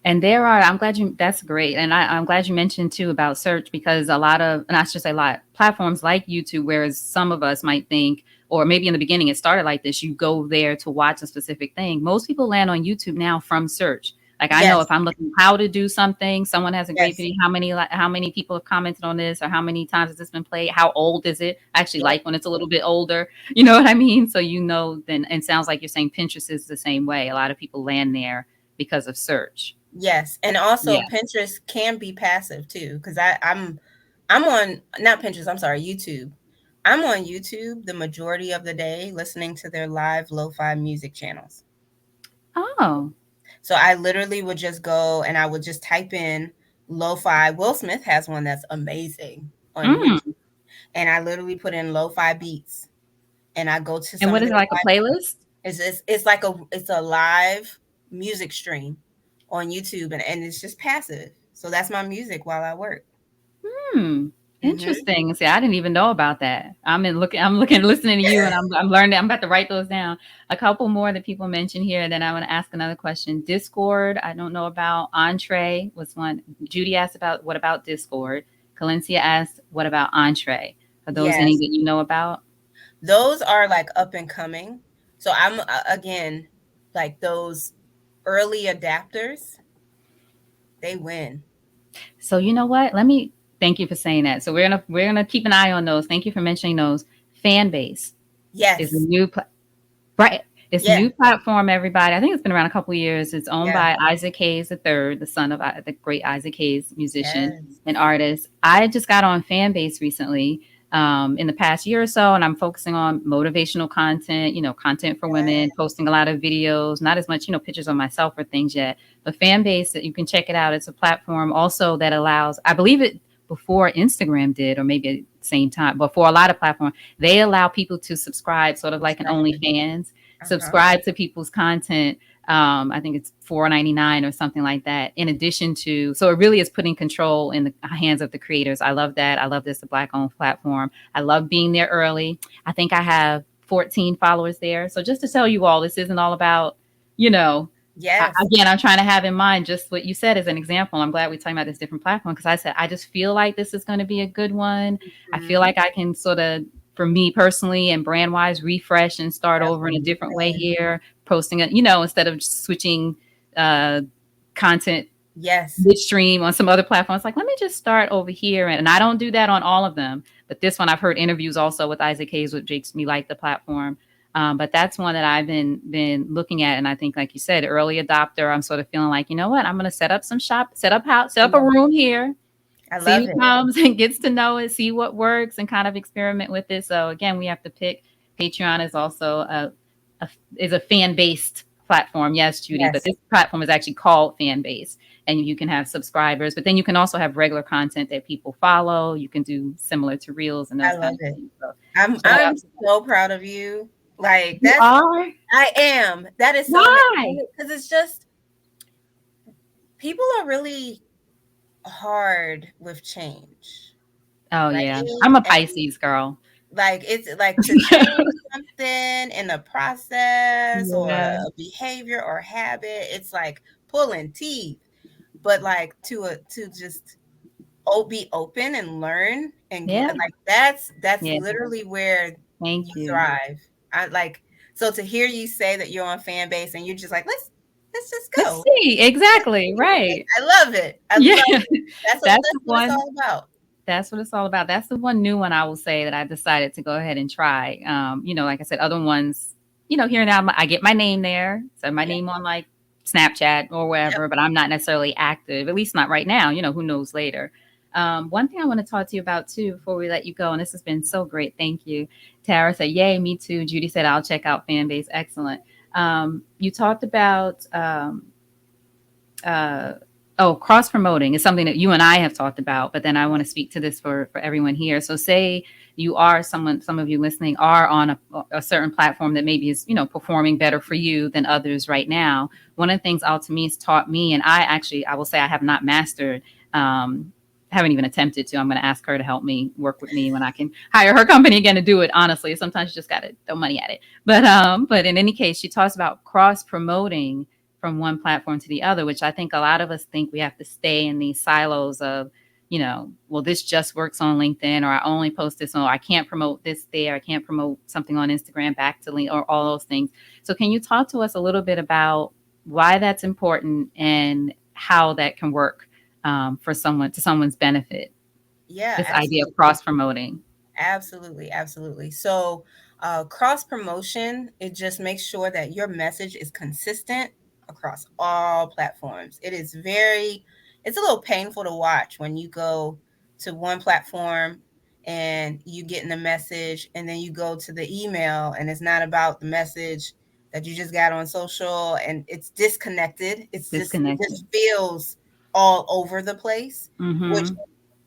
And that's great. And I'm glad you mentioned too about search because and I should say a lot, platforms like YouTube, whereas some of us might think, or maybe in the beginning it started like this, you go there to watch a specific thing. Most people land on YouTube now from search. Like I know Yes, if I'm looking how to do something, someone has a great yes, video. How many people have commented on this, or how many times has this been played? How old is it? I actually yep. like when it's a little bit older. You know what I mean? So then, and sounds like you're saying Pinterest is the same way. A lot of people land there because of search. Yes, and also Yeah. Pinterest can be passive too, because I'm on not Pinterest, I'm sorry, YouTube. I'm on YouTube the majority of the day listening to their live lo-fi music channels. Oh. So I literally would just go and I would just type in lo-fi. Will Smith has one that's amazing on Mm. YouTube. And I literally put in lo-fi beats and I go to And some what of is it, their like a live. playlist? It's like it's a live music stream on YouTube, and it's just passive. So that's my music while I work. Hmm. Hmm. Interesting. See, I didn't even know about that. I'm looking, listening to you, and I'm learning. I'm about to write those down. A couple more that people mentioned here. Then I want to ask another question. Discord, I don't know about. Entree was one. Judy asked about what about Discord. Calencia asked what about Entree. Are those any Yes, that you know about? those are like up and coming. So I'm again like those early adapters. They win. So you know what? Let me thank you for saying that. So we're gonna keep an eye on those. Thank you for mentioning those. Fanbase is a Yes, new right. It's a Yeah. new platform, everybody. I think it's been around a couple of years. It's owned Yeah. by Isaac Hayes III, the son of the great Isaac Hayes, musician Yes. and artist. I just got on Fanbase recently, in the past year or so, and I'm focusing on motivational content, content for women, posting a lot of videos, not as much, pictures of myself or things yet. But Fanbase, that you can check it out. It's a platform also that allows, I believe it before Instagram did, or maybe at the same time, but for a lot of platforms, they allow people to subscribe, sort of like an Subscribe. OnlyFans, Uh-huh. subscribe to people's content. I think it's $4.99 or something like that. In addition to, so it really is putting control in the hands of the creators. I love that. I love this, a Black-owned platform. I love being there early. I think I have 14 followers there. So just to tell you all, this isn't all about, you know, Yes. again, I'm trying to have in mind just what you said as an example. I'm glad we're talking about this different platform because I said I just feel like this is going to be a good one. I feel Mhm. like I can sort of, for me personally and brand wise, refresh and start That's over what in a I'm different way saying. here, posting it, instead of just switching uh, content Yes. midstream on some other platforms. Like, let me just start over here. And I don't do that on all of them. But this one, I've heard interviews also with Isaac Hayes, which makes me like the platform. But that's one that I've been looking at, and I think, like you said, early adopter. I'm sort of feeling like, you know what? I'm going to set up some shop, set up house, set up a room here, I see love who it. comes and gets to know it, see what works, and kind of experiment with it. So again, we have to pick. Patreon is also a fan based platform. Yes, Judy, but Yes. this platform is actually called Fan Base, and you can have subscribers, but then you can also have regular content that people follow. You can do similar to reels and I those love kind of it. things. So I'm shout out to so proud of you. Like you that's are. I am. That is so Why? amazing because it's just people are really hard with change, Oh yeah, right? I'm a And Pisces girl. like it's like to change something in a process or Yeah, a behavior or habit, it's like pulling teeth. But like to just be open and learn and yeah, like that's yeah. literally where you Thank you. thrive. I like so to hear you say that you're on fan base and you're just like let's just Let's go. see. Let's Exactly. see. Like, Right. I love it. I Yeah. love it. That's That's the what it's one. all about. That's what it's all about. That's the one new one I will say that I decided to go ahead and try. Like I said, other ones, here and now I get my name there. So my Yeah. name on like Snapchat or Yep. wherever, but I'm not necessarily active, at least not right now. Who knows later. One thing I want to talk to you about too before we let you go, and this has been so great. Thank you. Tara said, yay, me too. Judy said, I'll check out Fanbase. Excellent. You talked about uh, cross promoting is something that you and I have talked about, but then I want to speak to this for everyone here. So say you are some of you listening are on a certain platform that maybe is, performing better for you than others right now. One of the things Altamise taught me, and I will say I have not mastered, haven't even attempted to. I'm going to ask her to help me work with me when I can hire her company again to do it. Honestly, sometimes you just got to throw money at it. But in any case, she talks about cross promoting from one platform to the other, which I think a lot of us think we have to stay in these silos of, well, this just works on LinkedIn, or I only post this, or I can't promote this there, I can't promote something on Instagram back to LinkedIn, or all those things. So can you talk to us a little bit about why that's important and how that can work for someone's benefit? Yeah, This idea of absolutely. cross promoting. Absolutely, absolutely. So, cross promotion, it just makes sure that your message is consistent across all platforms. It's a little painful to watch when you go to one platform and you get in the message, and then you go to the email and it's not about the message that you just got on social, and it's disconnected. It Disconnected. just feels all over the place, which Mm-hmm.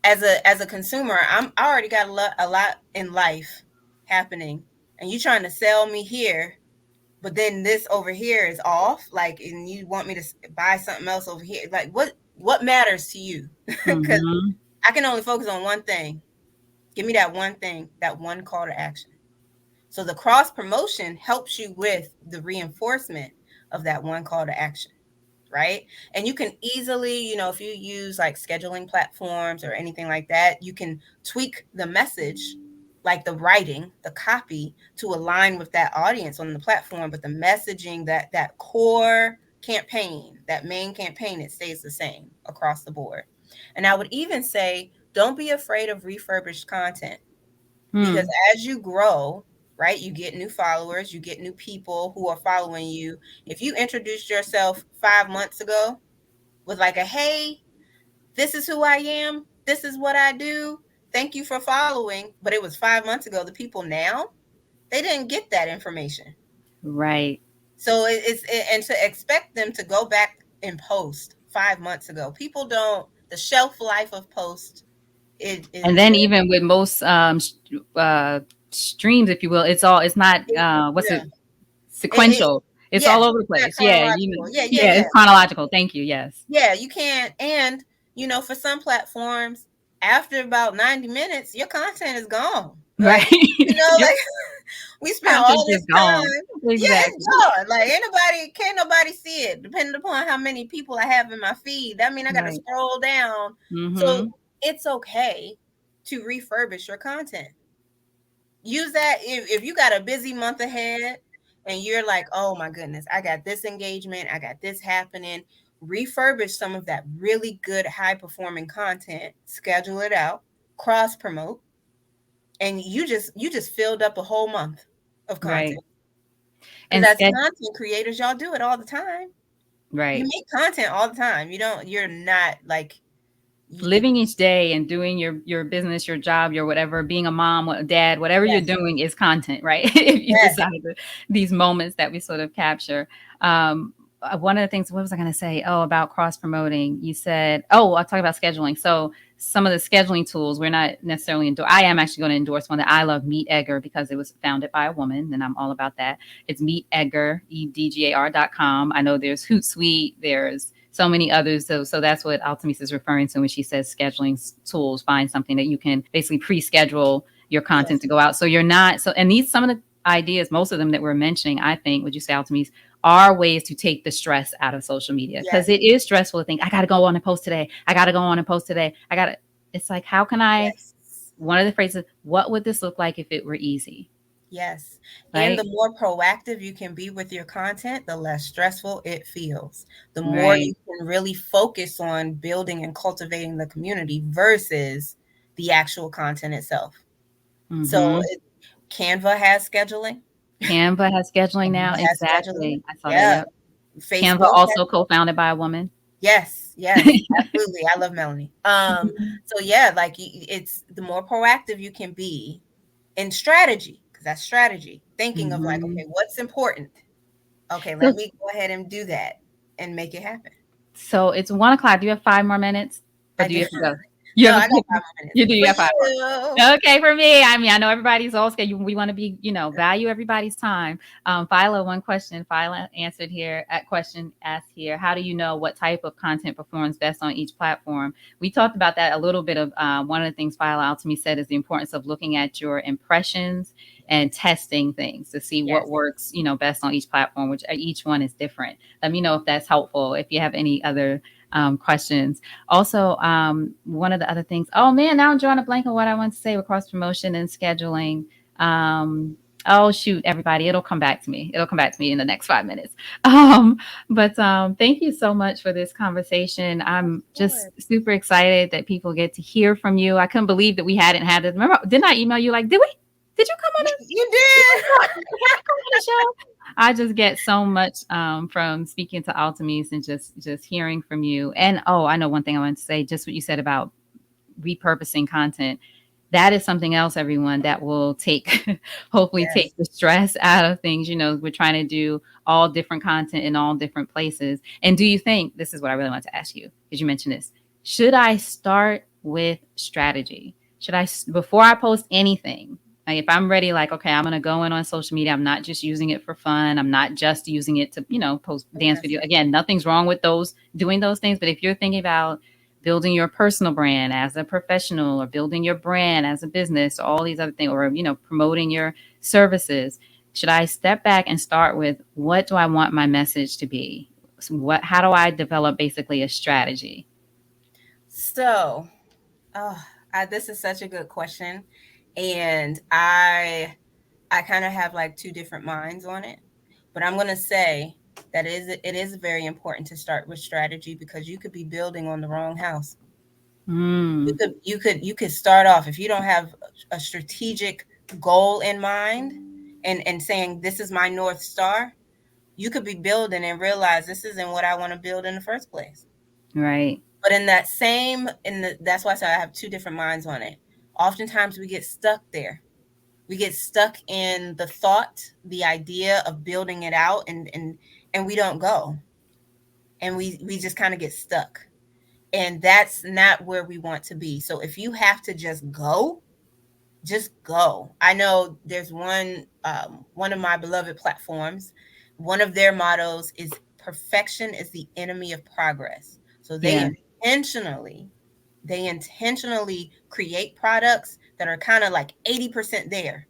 as a consumer, I already got a lot in life happening, and you trying to sell me here, but then this over here is off, like, and you want me to buy something else over here. Like, what matters to you? Because Mm-hmm. I can only focus on one thing. Give me that one thing, that one call to action. So the cross promotion helps you with the reinforcement of that one call to action, right? And you can easily, if you use like scheduling platforms or anything like that, you can tweak the message, like the writing, the copy, to align with that audience on the platform, but the messaging, that core campaign, that main campaign, it stays the same across the board. And I would even say don't be afraid of refurbished content, because Hmm. as you grow, right? You get new followers, you get new people who are following you. If you introduced yourself 5 months ago with like a, hey, this is who I am, this is what I do, thank you for following, but it was 5 months ago, the people now, they didn't get that information. Right. So and to expect them to go back and post 5 months ago, people don't, the shelf life of post, it And is then very, even with most streams, if you will, it's not what's yeah. it, It sequential. It's all yes, over the it's not place. Yeah, chronological. Yeah, yeah, yeah, yeah. it's chronological. Thank you. Yes. Yeah, you can't. And, for some platforms, after about 90 minutes, your content is gone. Right. Like, Your like we spent content all is this gone. time. Yeah, it's Exactly. gone. Like, can't nobody see it. Depending upon how many people I have in my feed, that mean I got to Right. scroll down. So Mm-hmm. it's okay to refurbish your content. Use that if you got a busy month ahead and you're like, oh my goodness, I got this engagement, I got this happening. Refurbish some of that really good high performing content, schedule it out, cross promote, and you just filled up a whole month of content. Right. Because And as sketch. content creators, y'all do it all the time. You Right. make content all the time. You're not like, Living each day and doing your business, your job, your whatever, being a mom, a dad, whatever you're yes, doing is content, right? If you yes. decide these moments that we sort of capture. One of the things, what was I going to say? Oh, about cross promoting. You said, oh, I'll talk about scheduling. So some of the scheduling tools, we're not necessarily I am actually going to endorse one that I love, Meet Edgar, because it was founded by a woman, and I'm all about that. It's Meet Edgar, EDGAR.com. I know there's Hootsuite, there's so many others. So that's what Altamis is referring to when she says scheduling tools. Find something that you can basically pre-schedule your content Yes, to go out. So you're not so. And these some of the ideas, most of them that we're mentioning, I think, would you say, Altamis, are ways to take the stress out of social media because yes, it is stressful to think I got to go on and post today. I got to go on and post today. I got to. It's like how can I? yes. One of the phrases, what would this look like if it were easy? Yes. And the Right. more proactive you can be with your content, the less stressful it feels. The more Right. you can really focus on building and cultivating the community versus the actual content itself. So Mm-hmm. Canva has scheduling. Canva has scheduling now. Canva has scheduling. Exactly. I saw that. Yeah. Yep. Canva Facebook has, also co-founded by a woman. yes, yes, absolutely. I love Melanie. Mhm. So yeah, like it's the more proactive you can be in strategy, because that's strategy. Thinking of like, okay, Mhm. what's important? Okay, let So me go ahead and do that and make it happen. so it's 1 o'clock. Do you have 5 more minutes? Or I do you do. have to go? You No, have I a got 5 more minutes. you do, you For have 5 more. you. Okay, for me, I mean, I know everybody's all scared. We want to be, value everybody's time. Philo, one question. Philo answered here. At question asked here. How do you know what type of content performs best on each platform? We talked about that a little bit. Of one of the things Philo out to me said is the importance of looking at your impressions and testing things to see what Yes, works, best on each platform. Which each one is different. Let me know if that's helpful. If you have any other questions. Also, one of the other things, oh man, now I'm drawing a blank on what I want to say with cross promotion and scheduling. Oh shoot, everybody, it'll come back to me. It'll come back to me in the next 5 minutes. But thank you so much for this conversation. of I'm just course. super excited that people get to hear from you. I couldn't believe that we hadn't had it. Remember, didn't I email you like, did we? Did you come on a You did did. you come on the show? I just get so much from speaking to Altamis and just hearing from you. And oh, I know one thing I want to say, just what you said about repurposing content. That is something else, everyone, that will take hopefully Yes, take the stress out of things. We're trying to do all different content in all different places. And do you think this is what I really want to ask you, because you mentioned this? Should I start with strategy? Should I, before I post anything, like if I'm ready, like, okay, I'm going to go in on social media. I'm not just using it for fun. I'm not just using it to, post dance yes, video. Again, nothing's wrong with doing those things. But if you're thinking about building your personal brand as a professional or building your brand as a business, all these other things, or, promoting your services, should I step back and start with what do I want my message to be? How do I develop basically a strategy? so oh, this is such a good question, and I kind of have like two different minds on it, but I'm gonna say that it is very important to start with strategy, because you could be building on the wrong house. You Mm, could you could you could start off, if you don't have a strategic goal in mind, and saying this is my North Star, you could be building and realize this isn't what I want to build in the first place. Right. But in that same, that's why I say I have two different minds on it. Oftentimes we get stuck there. We get stuck in the thought, the idea of building it out, and we don't go, and we just kind of get stuck, and that's not where we want to be. So if you have to just go. I know there's one of my beloved platforms. One of their mottos is perfection is the enemy of progress. So Yeah. intentionally they intentionally create products that are kind of like 80% there.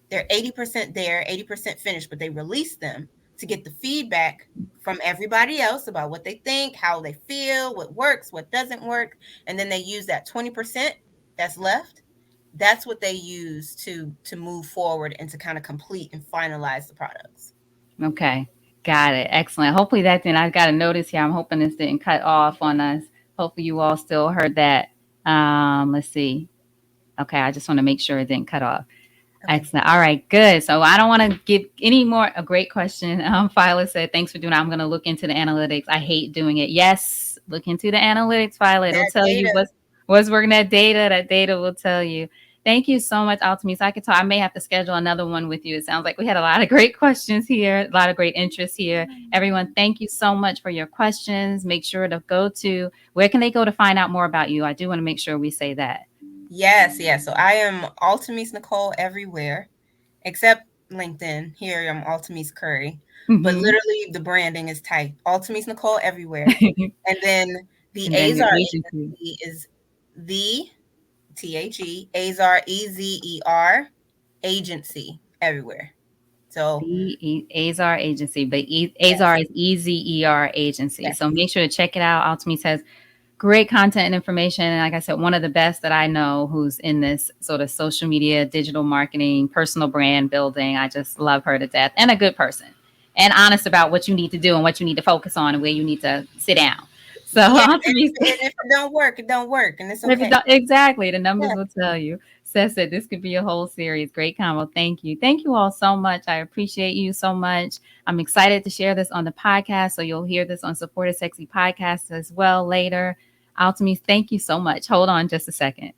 They're 80% there, 80% finished, but they release them to get the feedback from everybody else about what they think, how they feel, what works, what doesn't work. And then they use that 20% that's left. That's what they use to move forward and to kind of complete and finalize the products. Okay. Got it. Excellent. Hopefully that didn't, I got a notice here. I'm hoping this didn't cut off on us. Hopefully you all still heard that. Let's see. Okay. I just want to make sure it didn't cut off. Okay. Excellent. All right, good. So I don't want to give any more. A great question. Phila said, thanks for doing it. I'm going to look into the analytics. I hate doing it. Yes, look into the analytics, Phila. It'll That tell you data. what's working that data. That data will tell you. Thank you so much, Altamise. I could talk. I may have to schedule another one with you. It sounds like we had a lot of great questions here, a lot of great interest here. Everyone, thank you so much for your questions. Make sure to go to where can they go to find out more about you? I do want to make sure we say that. Yes, yes. So I am Altamise Nicole everywhere except LinkedIn. Here I'm Altamise Curry. But Hmm. literally the branding is tight. Altamise Nicole everywhere. And then the And then your Azar agency. agency is the Azar Ezer agency everywhere. So Azar Agency, but Azar yes, is EZER Agency. yes. So make sure to check it out. Alchemy has great content and information. And like I said, one of the best that I know who's in this sort of social media, digital marketing, personal brand building. I just love her to death and a good person and honest about what you need to do and what you need to focus on and where you need to sit down. So Yeah, and Alchemy, if it don't work, it don't work, and it's if it okay. don't, exactly, the numbers Yeah. will tell you. Seth said this could be a whole series. Great combo. Thank you. Thank you all so much. I appreciate you so much. I'm excited to share this on the podcast. So you'll hear this on Supported Sexy Podcast as well later. Altamise, thank you so much. Hold on just a second.